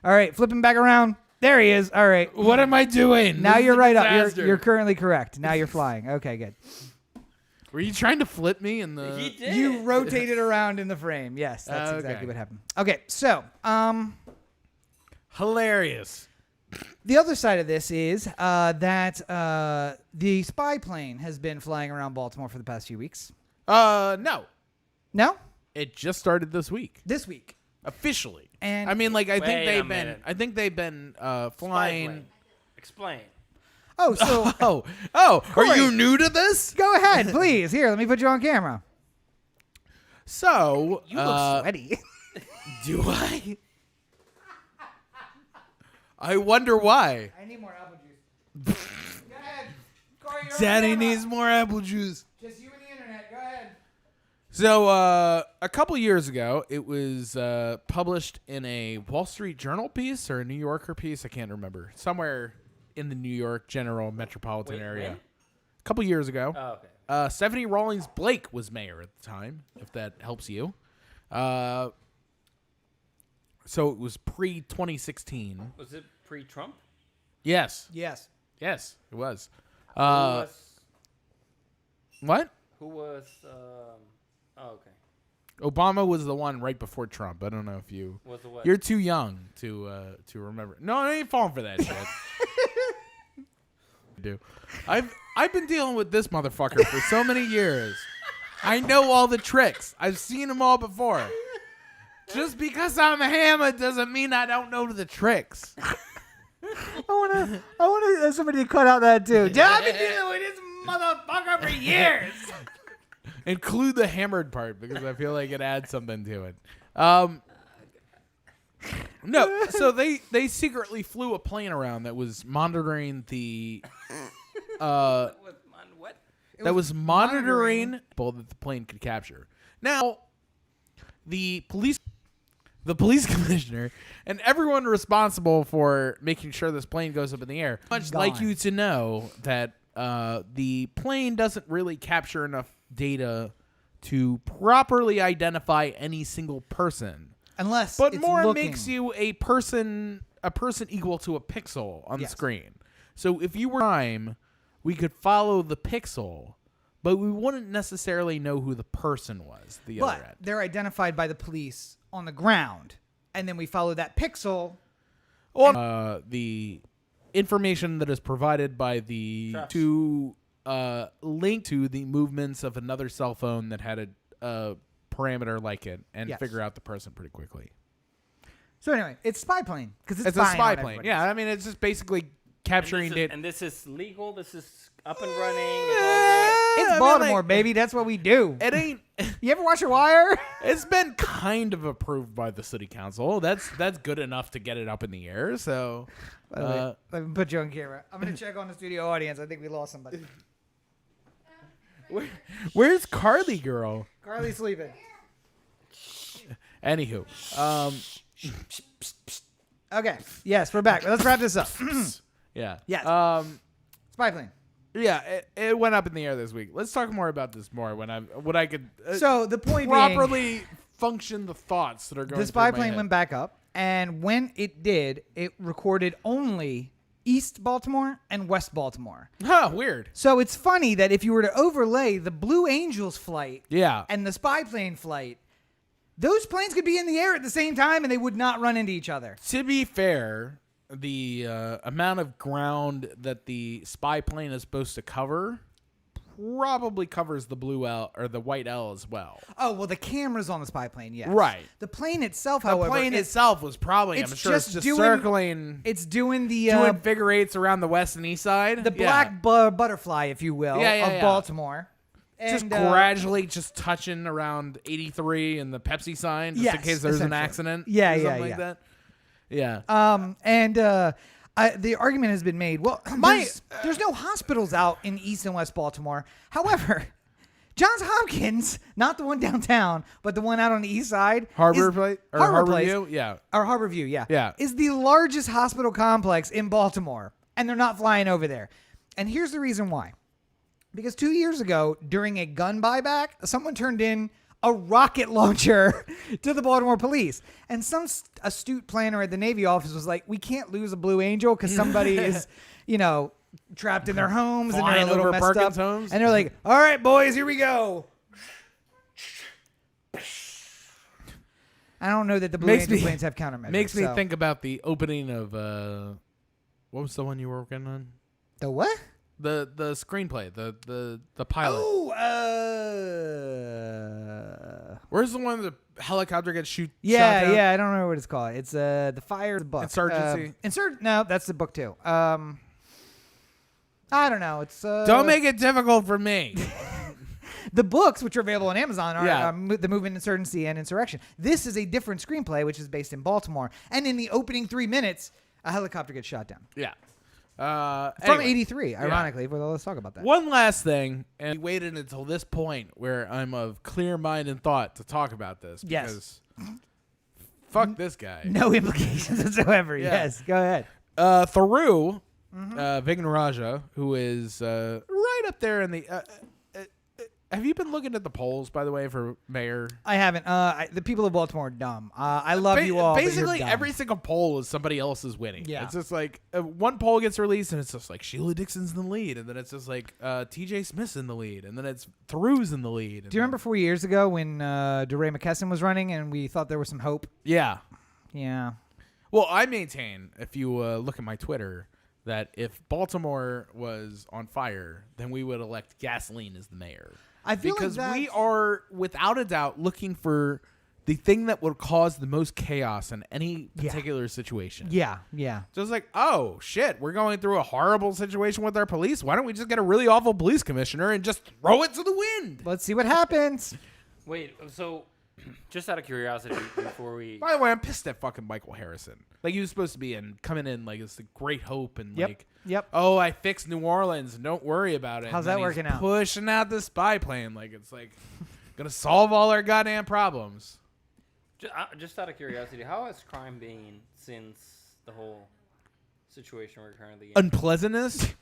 All right, flipping back around. There he is. All right. What am I doing? Now This is you're a right up. disaster. You're currently correct. Now you're flying. Okay, good. Were you trying to flip me in the? He did. You rotated around in the frame. Yes, that's Okay. exactly what happened. Okay, so Hilarious. the other side of this is that the spy plane has been flying around Baltimore for the past few weeks. No. No, It just started this week. this week. Officially. And I mean, like, I think Wait a they've been. minute. I think they've been Spy flying. plane. Explain. oh, so Oh! Are Corey. you new to this? go ahead, please. Here, let me put you on camera. So You look sweaty. do I? I wonder why. I need more apple juice. Go ahead, Corey. You're on Daddy camera. needs more apple juice. Just you and the internet. Go ahead. So a couple years ago, it was published in a Wall Street Journal piece or a New Yorker piece. I can't remember. Somewhere in the New York general metropolitan area. when? A couple years ago. Oh, okay. Stephanie Rawlings Blake was mayor at the time, if that helps you. So it was pre-2016. Was it pre-Trump? Yes. Yes. Yes, it was. Who was? What? Who was? Oh, okay. Obama was the one right before Trump. I don't know if you... Was the what? You're too young to remember. No, I ain't falling for that shit. Do. I've been dealing with this motherfucker for so many years. I know all the tricks. I've seen them all before. Just because I'm a hammer doesn't mean I don't know the tricks. I want somebody to cut out that too. Yeah, I've been dealing with this motherfucker for years. Include the hammered part because I feel like it adds something to it. No, so they secretly flew a plane around that was monitoring the What? that was monitoring people that the plane could capture. Now, the police commissioner and everyone responsible for making sure this plane goes up in the air much like Gone. you to know that the plane doesn't really capture enough data to properly identify any single person. Unless But it's more looking. makes you a person equal to a pixel on the Yes. screen. So if you were time, we could follow the pixel, but we wouldn't necessarily know who the person was. The other But end. they're identified by the police on the ground, and then we follow that pixel. The information that is provided by the Trust. to link to the movements of another cell phone that had a parameter like it and Yes. figure out the person pretty quickly. So anyway, it's spy plane because It's a spy plane. Yeah, I mean, it's just basically capturing data. And this is legal. This is up and running. It's all good. It's Baltimore, baby. That's what we do. It ain't. You ever watch The Wire? It's been kind of approved by the city council. That's good enough to get it up in the air. So, By the way, let me put you on camera. I'm gonna check on the studio audience. I think we lost somebody. where's Carly girl? Carly's sleeping. Anywho, Okay. Yes, we're back. Let's wrap this up. yeah, Yes. Spy plane. yeah. It went up in the air this week. Let's talk more about this more when I could So the point being, properly function the thoughts that are going. the spy through my plane head. went back up, and when it did, it recorded only East Baltimore and West Baltimore. Huh? Weird. So it's funny that if you were to overlay the Blue Angels flight Yeah. and the spy plane flight, those planes could be in the air at the same time and they would not run into each other. To be fair, the amount of ground that the spy plane is supposed to cover probably covers the blue L or the white L as well. Oh, well, the camera's on the spy plane, yes. Right. The plane itself, The however, plane is itself was probably, it's I'm sure, just it's just doing- circling, it's doing the doing figure eights around the west and east side. the black butterfly, if you will, Yeah, yeah, of yeah. Baltimore. just And, gradually just touching around 83 and the Pepsi sign, just in Yes, case there's an essentially. accident. Yeah, or yeah, something like yeah. that. Yeah. The argument has been made. Well, there's no hospitals out in East and West Baltimore. However, Johns Hopkins, not the one downtown, but the one out on the east side, Harbor is- Place or Harbor Place, Harborview? Yeah. or Harborview, yeah, Yeah. is the largest hospital complex in Baltimore, and they're not flying over there. And here's the reason why: because 2 years ago, during a gun buyback, someone turned in a rocket launcher to the Baltimore police. And some astute planner at the Navy office was like, we can't lose a Blue Angel because somebody is, trapped in their homes and they're Flying a little over messed Perkins up. homes? And they're like, all right, boys, here we go. I don't know that the Blue Angel planes have countermeasures. Makes me so- think about the opening of what was the one you were working on? The what? The screenplay, the pilot. Oh, Where's the one the helicopter gets shot yeah, down? yeah. I don't know what it's called. It's the fire book. Insurgency? No, that's the book too. I don't know. It's Don't make it difficult for me. the books, which are available on Amazon, are Yeah. The Movement, Insurgency, and Insurrection. This is a different screenplay, which is based in Baltimore. And in the opening 3 minutes, a helicopter gets shot down. Yeah. From Anyway. 83, ironically. Well, let's talk about that. One last thing, and we waited until this point where I'm of clear mind and thought to talk about this. Yes. Because fuck this guy. No implications whatsoever. Yeah. Yes, go ahead. Through Vignan Raja, who is right up there in the... have you been looking at the polls, by the way, for mayor? I haven't. The people of Baltimore are dumb. I love you all. Basically, but you're dumb. every single poll is somebody else's winning. Yeah. It's just like one poll gets released, and it's just like Sheila Dixon's in the lead, and then it's just like T.J. Smith's in the lead, and then it's Thru's in the lead. Do you remember 4 years ago when DeRay McKesson was running and we thought there was some hope? Yeah. Yeah. Well, I maintain, if you look at my Twitter, that if Baltimore was on fire, then we would elect Gasoline as the mayor. I feel because like we are, without a doubt, looking for the thing that would cause the most chaos in any particular situation. Yeah, yeah. Just like, oh, shit, we're going through a horrible situation with our police. Why don't we just get a really awful police commissioner and just throw it to the wind? Let's see what happens. Wait, so just out of curiosity, before we... By the way, I'm pissed at fucking Michael Harrison. Like, he was supposed to be coming in like it's the great hope and Yep. like, Yep. oh, I fixed New Orleans. Don't worry about it. How's And then that working he's out? Pushing out the spy plane like it's like gonna solve all our goddamn problems. Just out of curiosity, how has crime been since the whole situation we're currently in? Unpleasantness?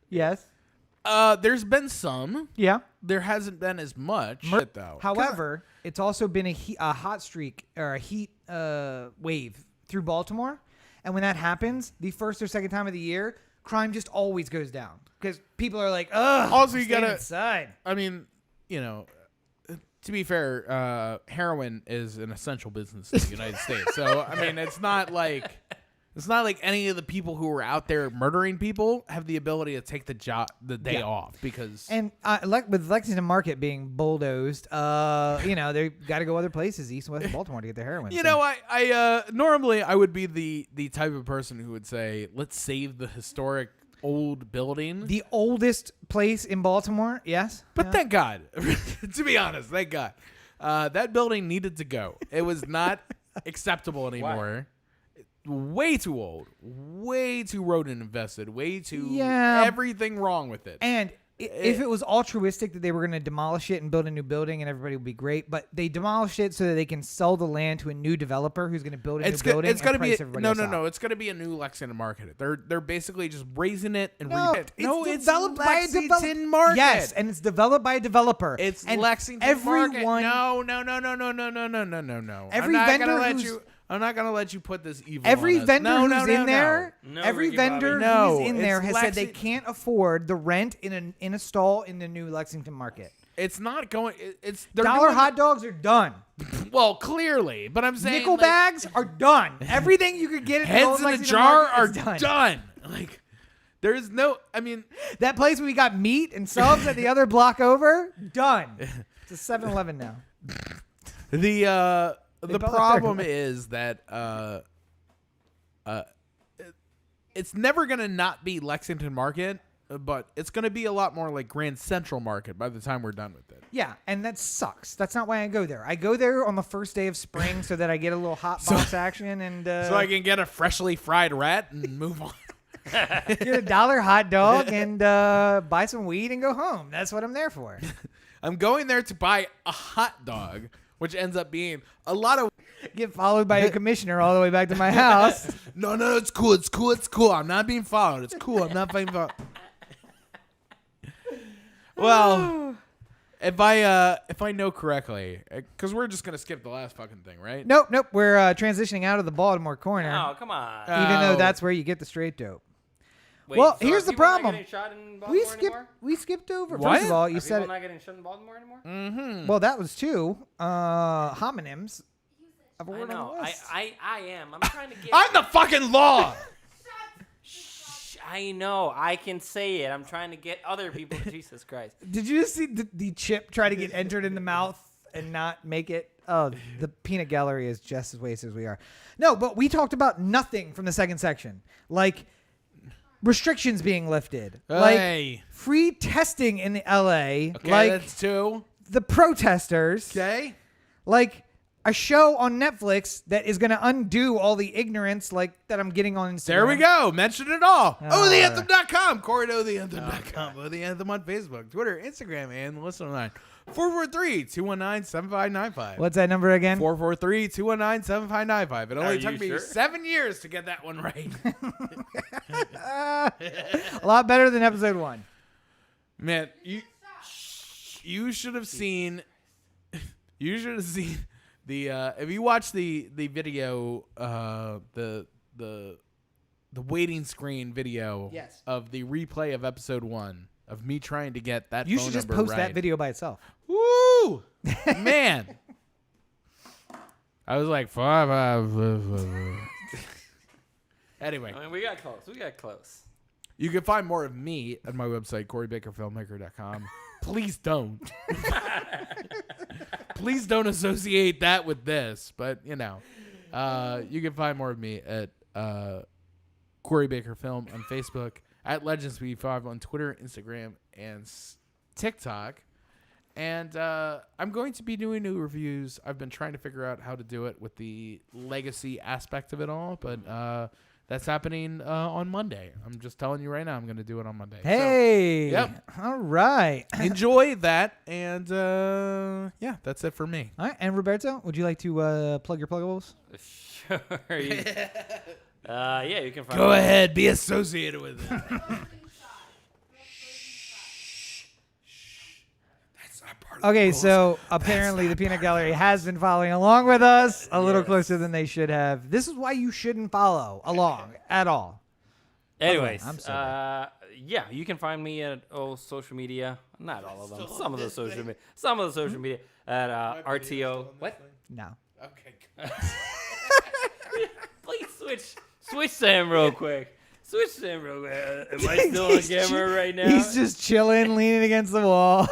Yes. There's been some. Yeah. There hasn't been as much. Shit, though. However, it's also been a hot streak or a heat wave through Baltimore. And when that happens, the first or second time of the year, crime just always goes down. Because people are like, ugh, Also, you staying gotta- inside. I mean, you know, to be fair, heroin is an essential business in the United States. So, I mean, it's not like any of the people who are out there murdering people have the ability to take the day off because And with Lexington Market being bulldozed, they got to go other places, east and west of Baltimore, to get their heroin. you So- know, I normally I would be the type of person who would say, let's save the historic old building. the oldest place in Baltimore, yes. But Yeah. thank God, to be honest, thank God, that building needed to go. It was not acceptable anymore. Way too old, way too rodent infested, way too everything wrong with it. And if it was altruistic that they were going to demolish it and build a new building and everybody would be great, but they demolished it so that they can sell the land to a new developer who's going to build a new building. It's going to be price everybody else out. no. It's going to be a new Lexington Market. They're basically just raising it and No, it's developed by a Lexington Market. Yes, and it's developed by a developer. It's and Lexington Market. everyone, No. Every vendor I'm not gonna let you put this evil. Every on us. vendor No, who's in there, No, every Ricky vendor Bobby. No, who's in there it's has said they Lexi- can't afford the rent in a stall in the new Lexington Market. It's not going. It's they're Dollar doing- hot dogs are done. Well, clearly, but I'm saying Nickel like, bags are done. Everything you could get at the heads old in a Lexington jar Market are is done. done. Like there's no. I mean, That place where we got meat and subs at the other block over, done. It's a 7-Eleven now. the bought problem their- is that it's never gonna not be Lexington Market, but it's gonna be a lot more like Grand Central Market by the time we're done with it. Yeah, and that sucks. That's not why I go there. I go there on the first day of spring so that I get a little hot box action and So I can get a freshly fried rat and move on. get a dollar hot dog and buy some weed and go home. That's what I'm there for. I'm going there to buy a hot dog, which ends up being a lot of. Get followed by a commissioner all the way back to my house. No, it's cool. I'm not being followed. It's cool. I'm not being followed. Well, if I know correctly, because we're just gonna skip the last fucking thing, right? Nope. We're transitioning out of the Baltimore corner, Oh, come on. even though Oh. that's where you get the straight dope. Wait, well, so here's are the people not problem. getting shot in Baltimore anymore? We skipped over. What? First of all, you Are said people it. not getting shot in Baltimore anymore? Well, that was two homonyms of a I word know. on the list. I am. I'm trying to get. I'm the fucking law. I know. I can say it. I'm trying to get other people. Jesus Christ. Did you see the chip try to get entered in the mouth and not make it? Oh, the peanut gallery is just as wasted as we are. No, but we talked about nothing from the second section. Like restrictions being lifted. Hey. Like free testing in the LA. Okay, like that's two. the protesters. Okay. Like a show on Netflix that is going to undo all the ignorance like that I'm getting on Instagram. There we go. Mention it all. right. OhTheAnthem.com. Corey to OhTheAnthem.com. Oh, the Anthem on Facebook, Twitter, Instagram, and the listener line. 443-219-7595. What's that number again? 443-219-7595. It only you took me sure? 7 years to get that one right. A lot better than episode 1. Man, you should have seen the if you watch the video the waiting screen video Yes. of the replay of episode 1 of me trying to get that You phone should just number post that right. video by itself. Woo! Man. I was like, Anyway, I mean, we got close. you can find more of me at my website, CoreyBakerFilmmaker.com. Please don't. Please don't associate that with this. But, you know, you can find more of me at Corey Baker Film on Facebook, at LegendsB5 on Twitter, Instagram, and TikTok. And I'm going to be doing new reviews. I've been trying to figure out how to do it with the legacy aspect of it all, but that's happening on Monday. I'm just telling you right now, I'm going to do it on Monday. Hey. Yep. All right. So, enjoy that, and yeah, that's it for me. All right. And Roberto, would you like to plug your pluggables? Sure. Yeah, you can find Go me. ahead, be associated with it. Okay, so apparently the Peanut Gallery has been following along with us a little closer than they should have. This is why you shouldn't follow along at all. Anyways, I'm sorry. yeah, you can find me at social media. Not all of them. Some of the social media at RTO. What? No. Okay. Please switch to him real quick. Switch to him real quick. Am I still on camera right now? He's just chilling, leaning against the wall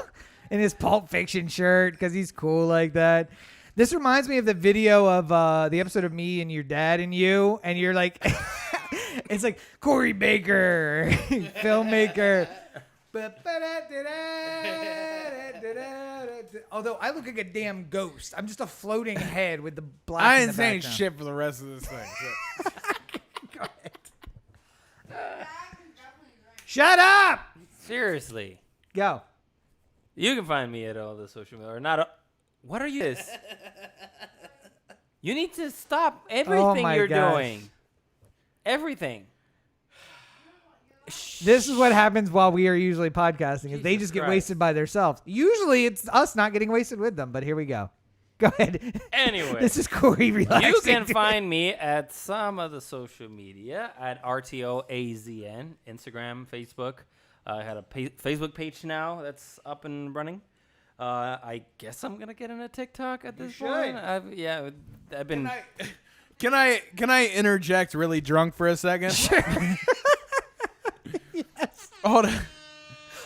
in his Pulp Fiction shirt because he's cool like that. This reminds me of the video of the episode of Me and Your Dad and You, and you're like, it's like Corey Baker, filmmaker. Although I look like a damn ghost. I'm just a floating head with the black. I in ain't the saying background. shit for the rest of this thing. So. Go ahead. Shut up! Seriously. Go. You can find me at all the social media. Or not. What are you? You need to stop everything my you're gosh. doing. Everything. This is what happens while we are usually podcasting. Is they Jesus just get Christ. wasted by themselves. Usually it's us not getting wasted with them, but here we go. Go ahead. Anyway. This is Corey relaxing. You can find me at some of the social media at RTOAZN, Instagram, Facebook. I had a Facebook page now that's up and running. I guess I'm gonna get into TikTok at this point. I've been. Can I interject really drunk for a second? Sure. Yes. Hold on.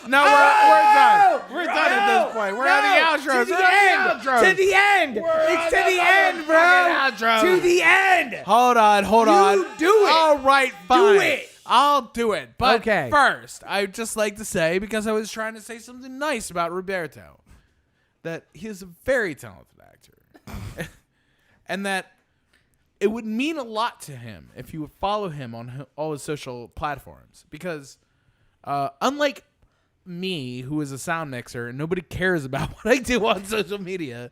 No, we're done. We're done at this point. We're on the outros. To the We're on end. the outros. To the end. It's to the end, bro. Outro. To the end. Hold on. You do it. All right, fine. Do it. I'll do it. But Okay. first, I'd just like to say, because I was trying to say something nice about Roberto, that he is a very talented actor. And that it would mean a lot to him if you would follow him on all his social platforms. Because unlike me, who is a sound mixer, and nobody cares about what I do on social media,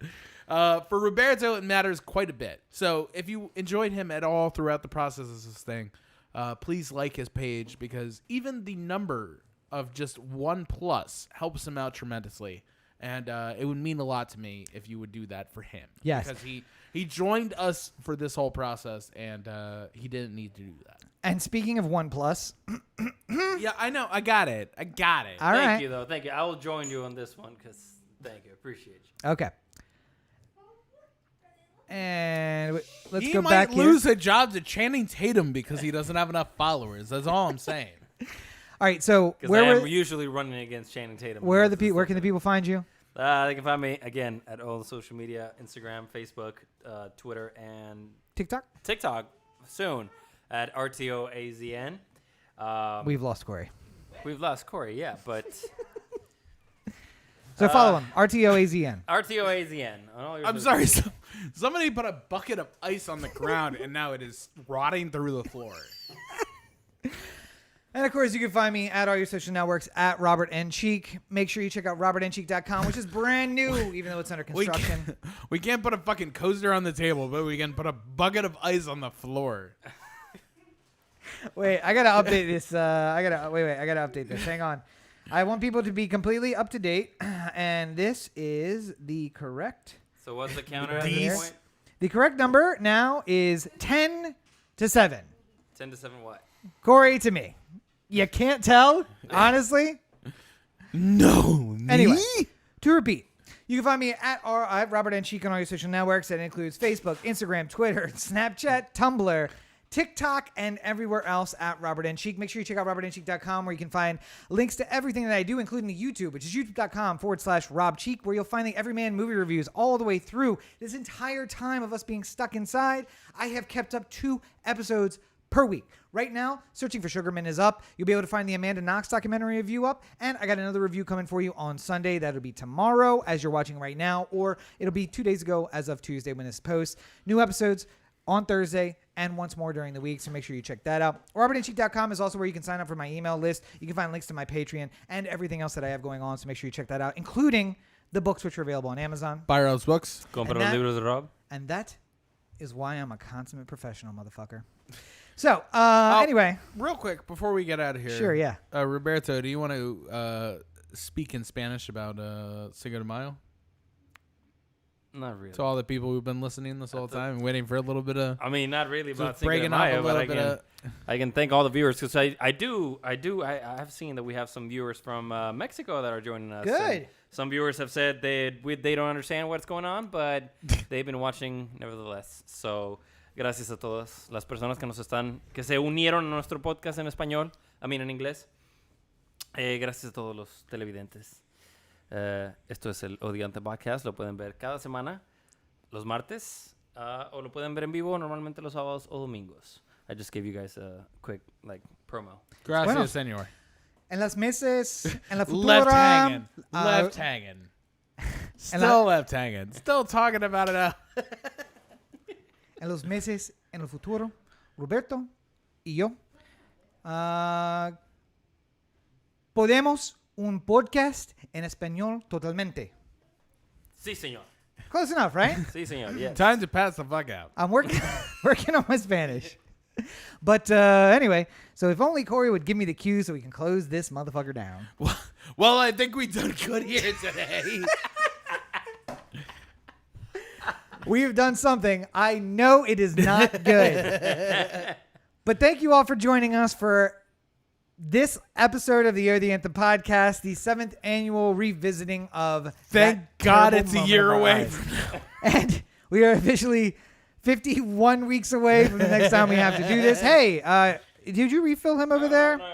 for Roberto, it matters quite a bit. So if you enjoyed him at all throughout the process of this thing, please like his page, because even the number of just 1+ helps him out tremendously. And it would mean a lot to me if you would do that for him. Yes. Because he joined us for this whole process, and he didn't need to do that. And speaking of OnePlus, Yeah, I know. I got it. all Thank right. you, though. Thank you. I will join you on this one because thank you. Appreciate you. Okay. And let's He go might back lose here. a job to Channing Tatum because he doesn't have enough followers. That's all I'm saying. All right. So Because where I'm were, usually running against Channing Tatum. where are the people? Where can the people find you? They can find me again at all the social media: Instagram, Facebook, Twitter, and TikTok. TikTok soon at RTOAZN. We've lost Corey. We've lost Corey, yeah, but So follow him, RTOAZN. RTOAZN. on all your I'm social sorry. Somebody put a bucket of ice on the ground, and now it is rotting through the floor. And of course, you can find me at all your social networks at Robert N. Cheek. Make sure you check out robertncheek.com, which is brand new, even though it's under construction. We can't put a fucking coaster on the table, but we can put a bucket of ice on the floor. Wait, I gotta update this. I gotta update this. Hang on. I want people to be completely up to date, and this is the correct. So what's the counter at These- this point? The correct number now is 10-7. 10-7 what? Corey to me. You can't tell, honestly. No. Anyway, to repeat, you can find me at Robert N. Cheek on all your social networks. That includes Facebook, Instagram, Twitter, Snapchat, Tumblr, TikTok, and everywhere else at Robert N. Cheek. Make sure you check out robertncheek.com, where you can find links to everything that I do, including the YouTube, which is youtube.com/Rob Cheek, where you'll find the Everyman movie reviews all the way through. This entire time of us being stuck inside, I have kept up 2 episodes per week. Right now, Searching for Sugarman is up. You'll be able to find the Amanda Knox documentary review up, and I got another review coming for you on Sunday. That'll be tomorrow, as you're watching right now, or it'll be 2 days ago as of Tuesday when this posts. New episodes on Thursday and once more during the week, so make sure you check that out. robertncheek.com is also where you can sign up for my email list. You can find links to my Patreon and everything else that I have going on, so make sure you check that out, including the books which are available on Amazon. Buy Rob's books. Compra And los that- libros de Rob. And that is why I'm a consummate professional, motherfucker. So, Oh. anyway. Real quick, before we get out of here. Sure, yeah. Roberto, do you want to speak in Spanish about Cinco de Mayo? Not really. To all the people who've been listening this whole time and waiting for a little bit of... I mean, not really about Just Cinco de breaking up Mayo, a but little I bit can, of... I can thank all the viewers because I have seen that we have some viewers from Mexico that are joining us. Good. And some viewers have said they don't understand what's going on, but they've been watching nevertheless. So, gracias a todas las personas que se unieron a nuestro podcast en español, en inglés. Gracias a todos los televidentes. Esto es el Odiante Podcast. Lo pueden ver cada semana, los martes, o lo pueden ver en vivo normalmente los sábados o domingos. I just gave you guys a quick promo. Gracias, Bueno. señor. En las meses, en la futura... Left hanging. uh, Left hanging. Still left hanging. Still talking about it out. En los meses, en el futuro, Roberto y yo podemos un podcast en español totalmente. Sí, señor. Close enough, right? Sí, señor. Yes. Time to pass the fuck out. I'm working on my Spanish. But anyway, so if only Corey would give me the cue so we can close this motherfucker down. Well, I think we've done good here today. We've done something. I know it is not good. But thank you all for joining us for this episode of the Year the Anthem podcast, the 7th annual revisiting of Thank that God terrible it's a moment year of our away lives. from now. And we are officially 51 weeks away from the next time we have to do this. Hey, did you refill him over there? No,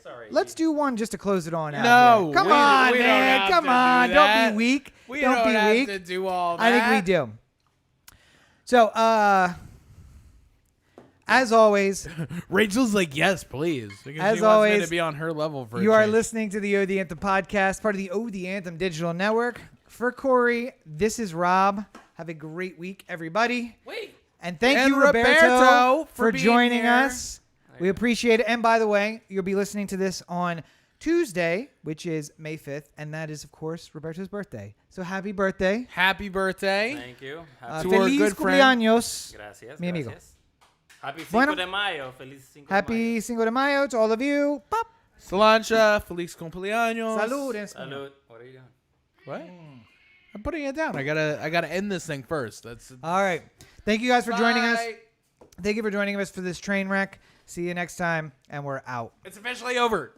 sorry. Let's do one just to close it on out No, here. Come we on, don't man. have Come to on. do Don't that. be weak. We don't don't be have weak. to do all that. I think we do. So, as always, Rachel's like, yes, please. Because As she wants me always, to be on her level for a you are change. listening to the O The Anthem podcast, part of the O The Anthem digital network. For Corey, this is Rob. Have a great week, everybody. Wait. And thank And you, Roberto, Roberto, for for being joining here. us. We appreciate it. And by the way, you'll be listening to this on Tuesday, which is May 5th. And that is, of course, Roberto's birthday. So happy birthday. Happy birthday. Thank you. To our Feliz good friend. cumpleaños. Gracias. Mi amigo. Gracias. Happy Cinco Bueno. de Mayo. Feliz Cinco de Happy Cinco de Mayo to all of you. Pop. Solancha, feliz cumpleaños. Salud. Mayo. Salud. What are you doing? What? I'm putting it down. I gotta end this thing first. That's All right. Thank you guys for joining us. Bye. Thank you for joining us for this train wreck. See you next time, and we're out. It's officially over.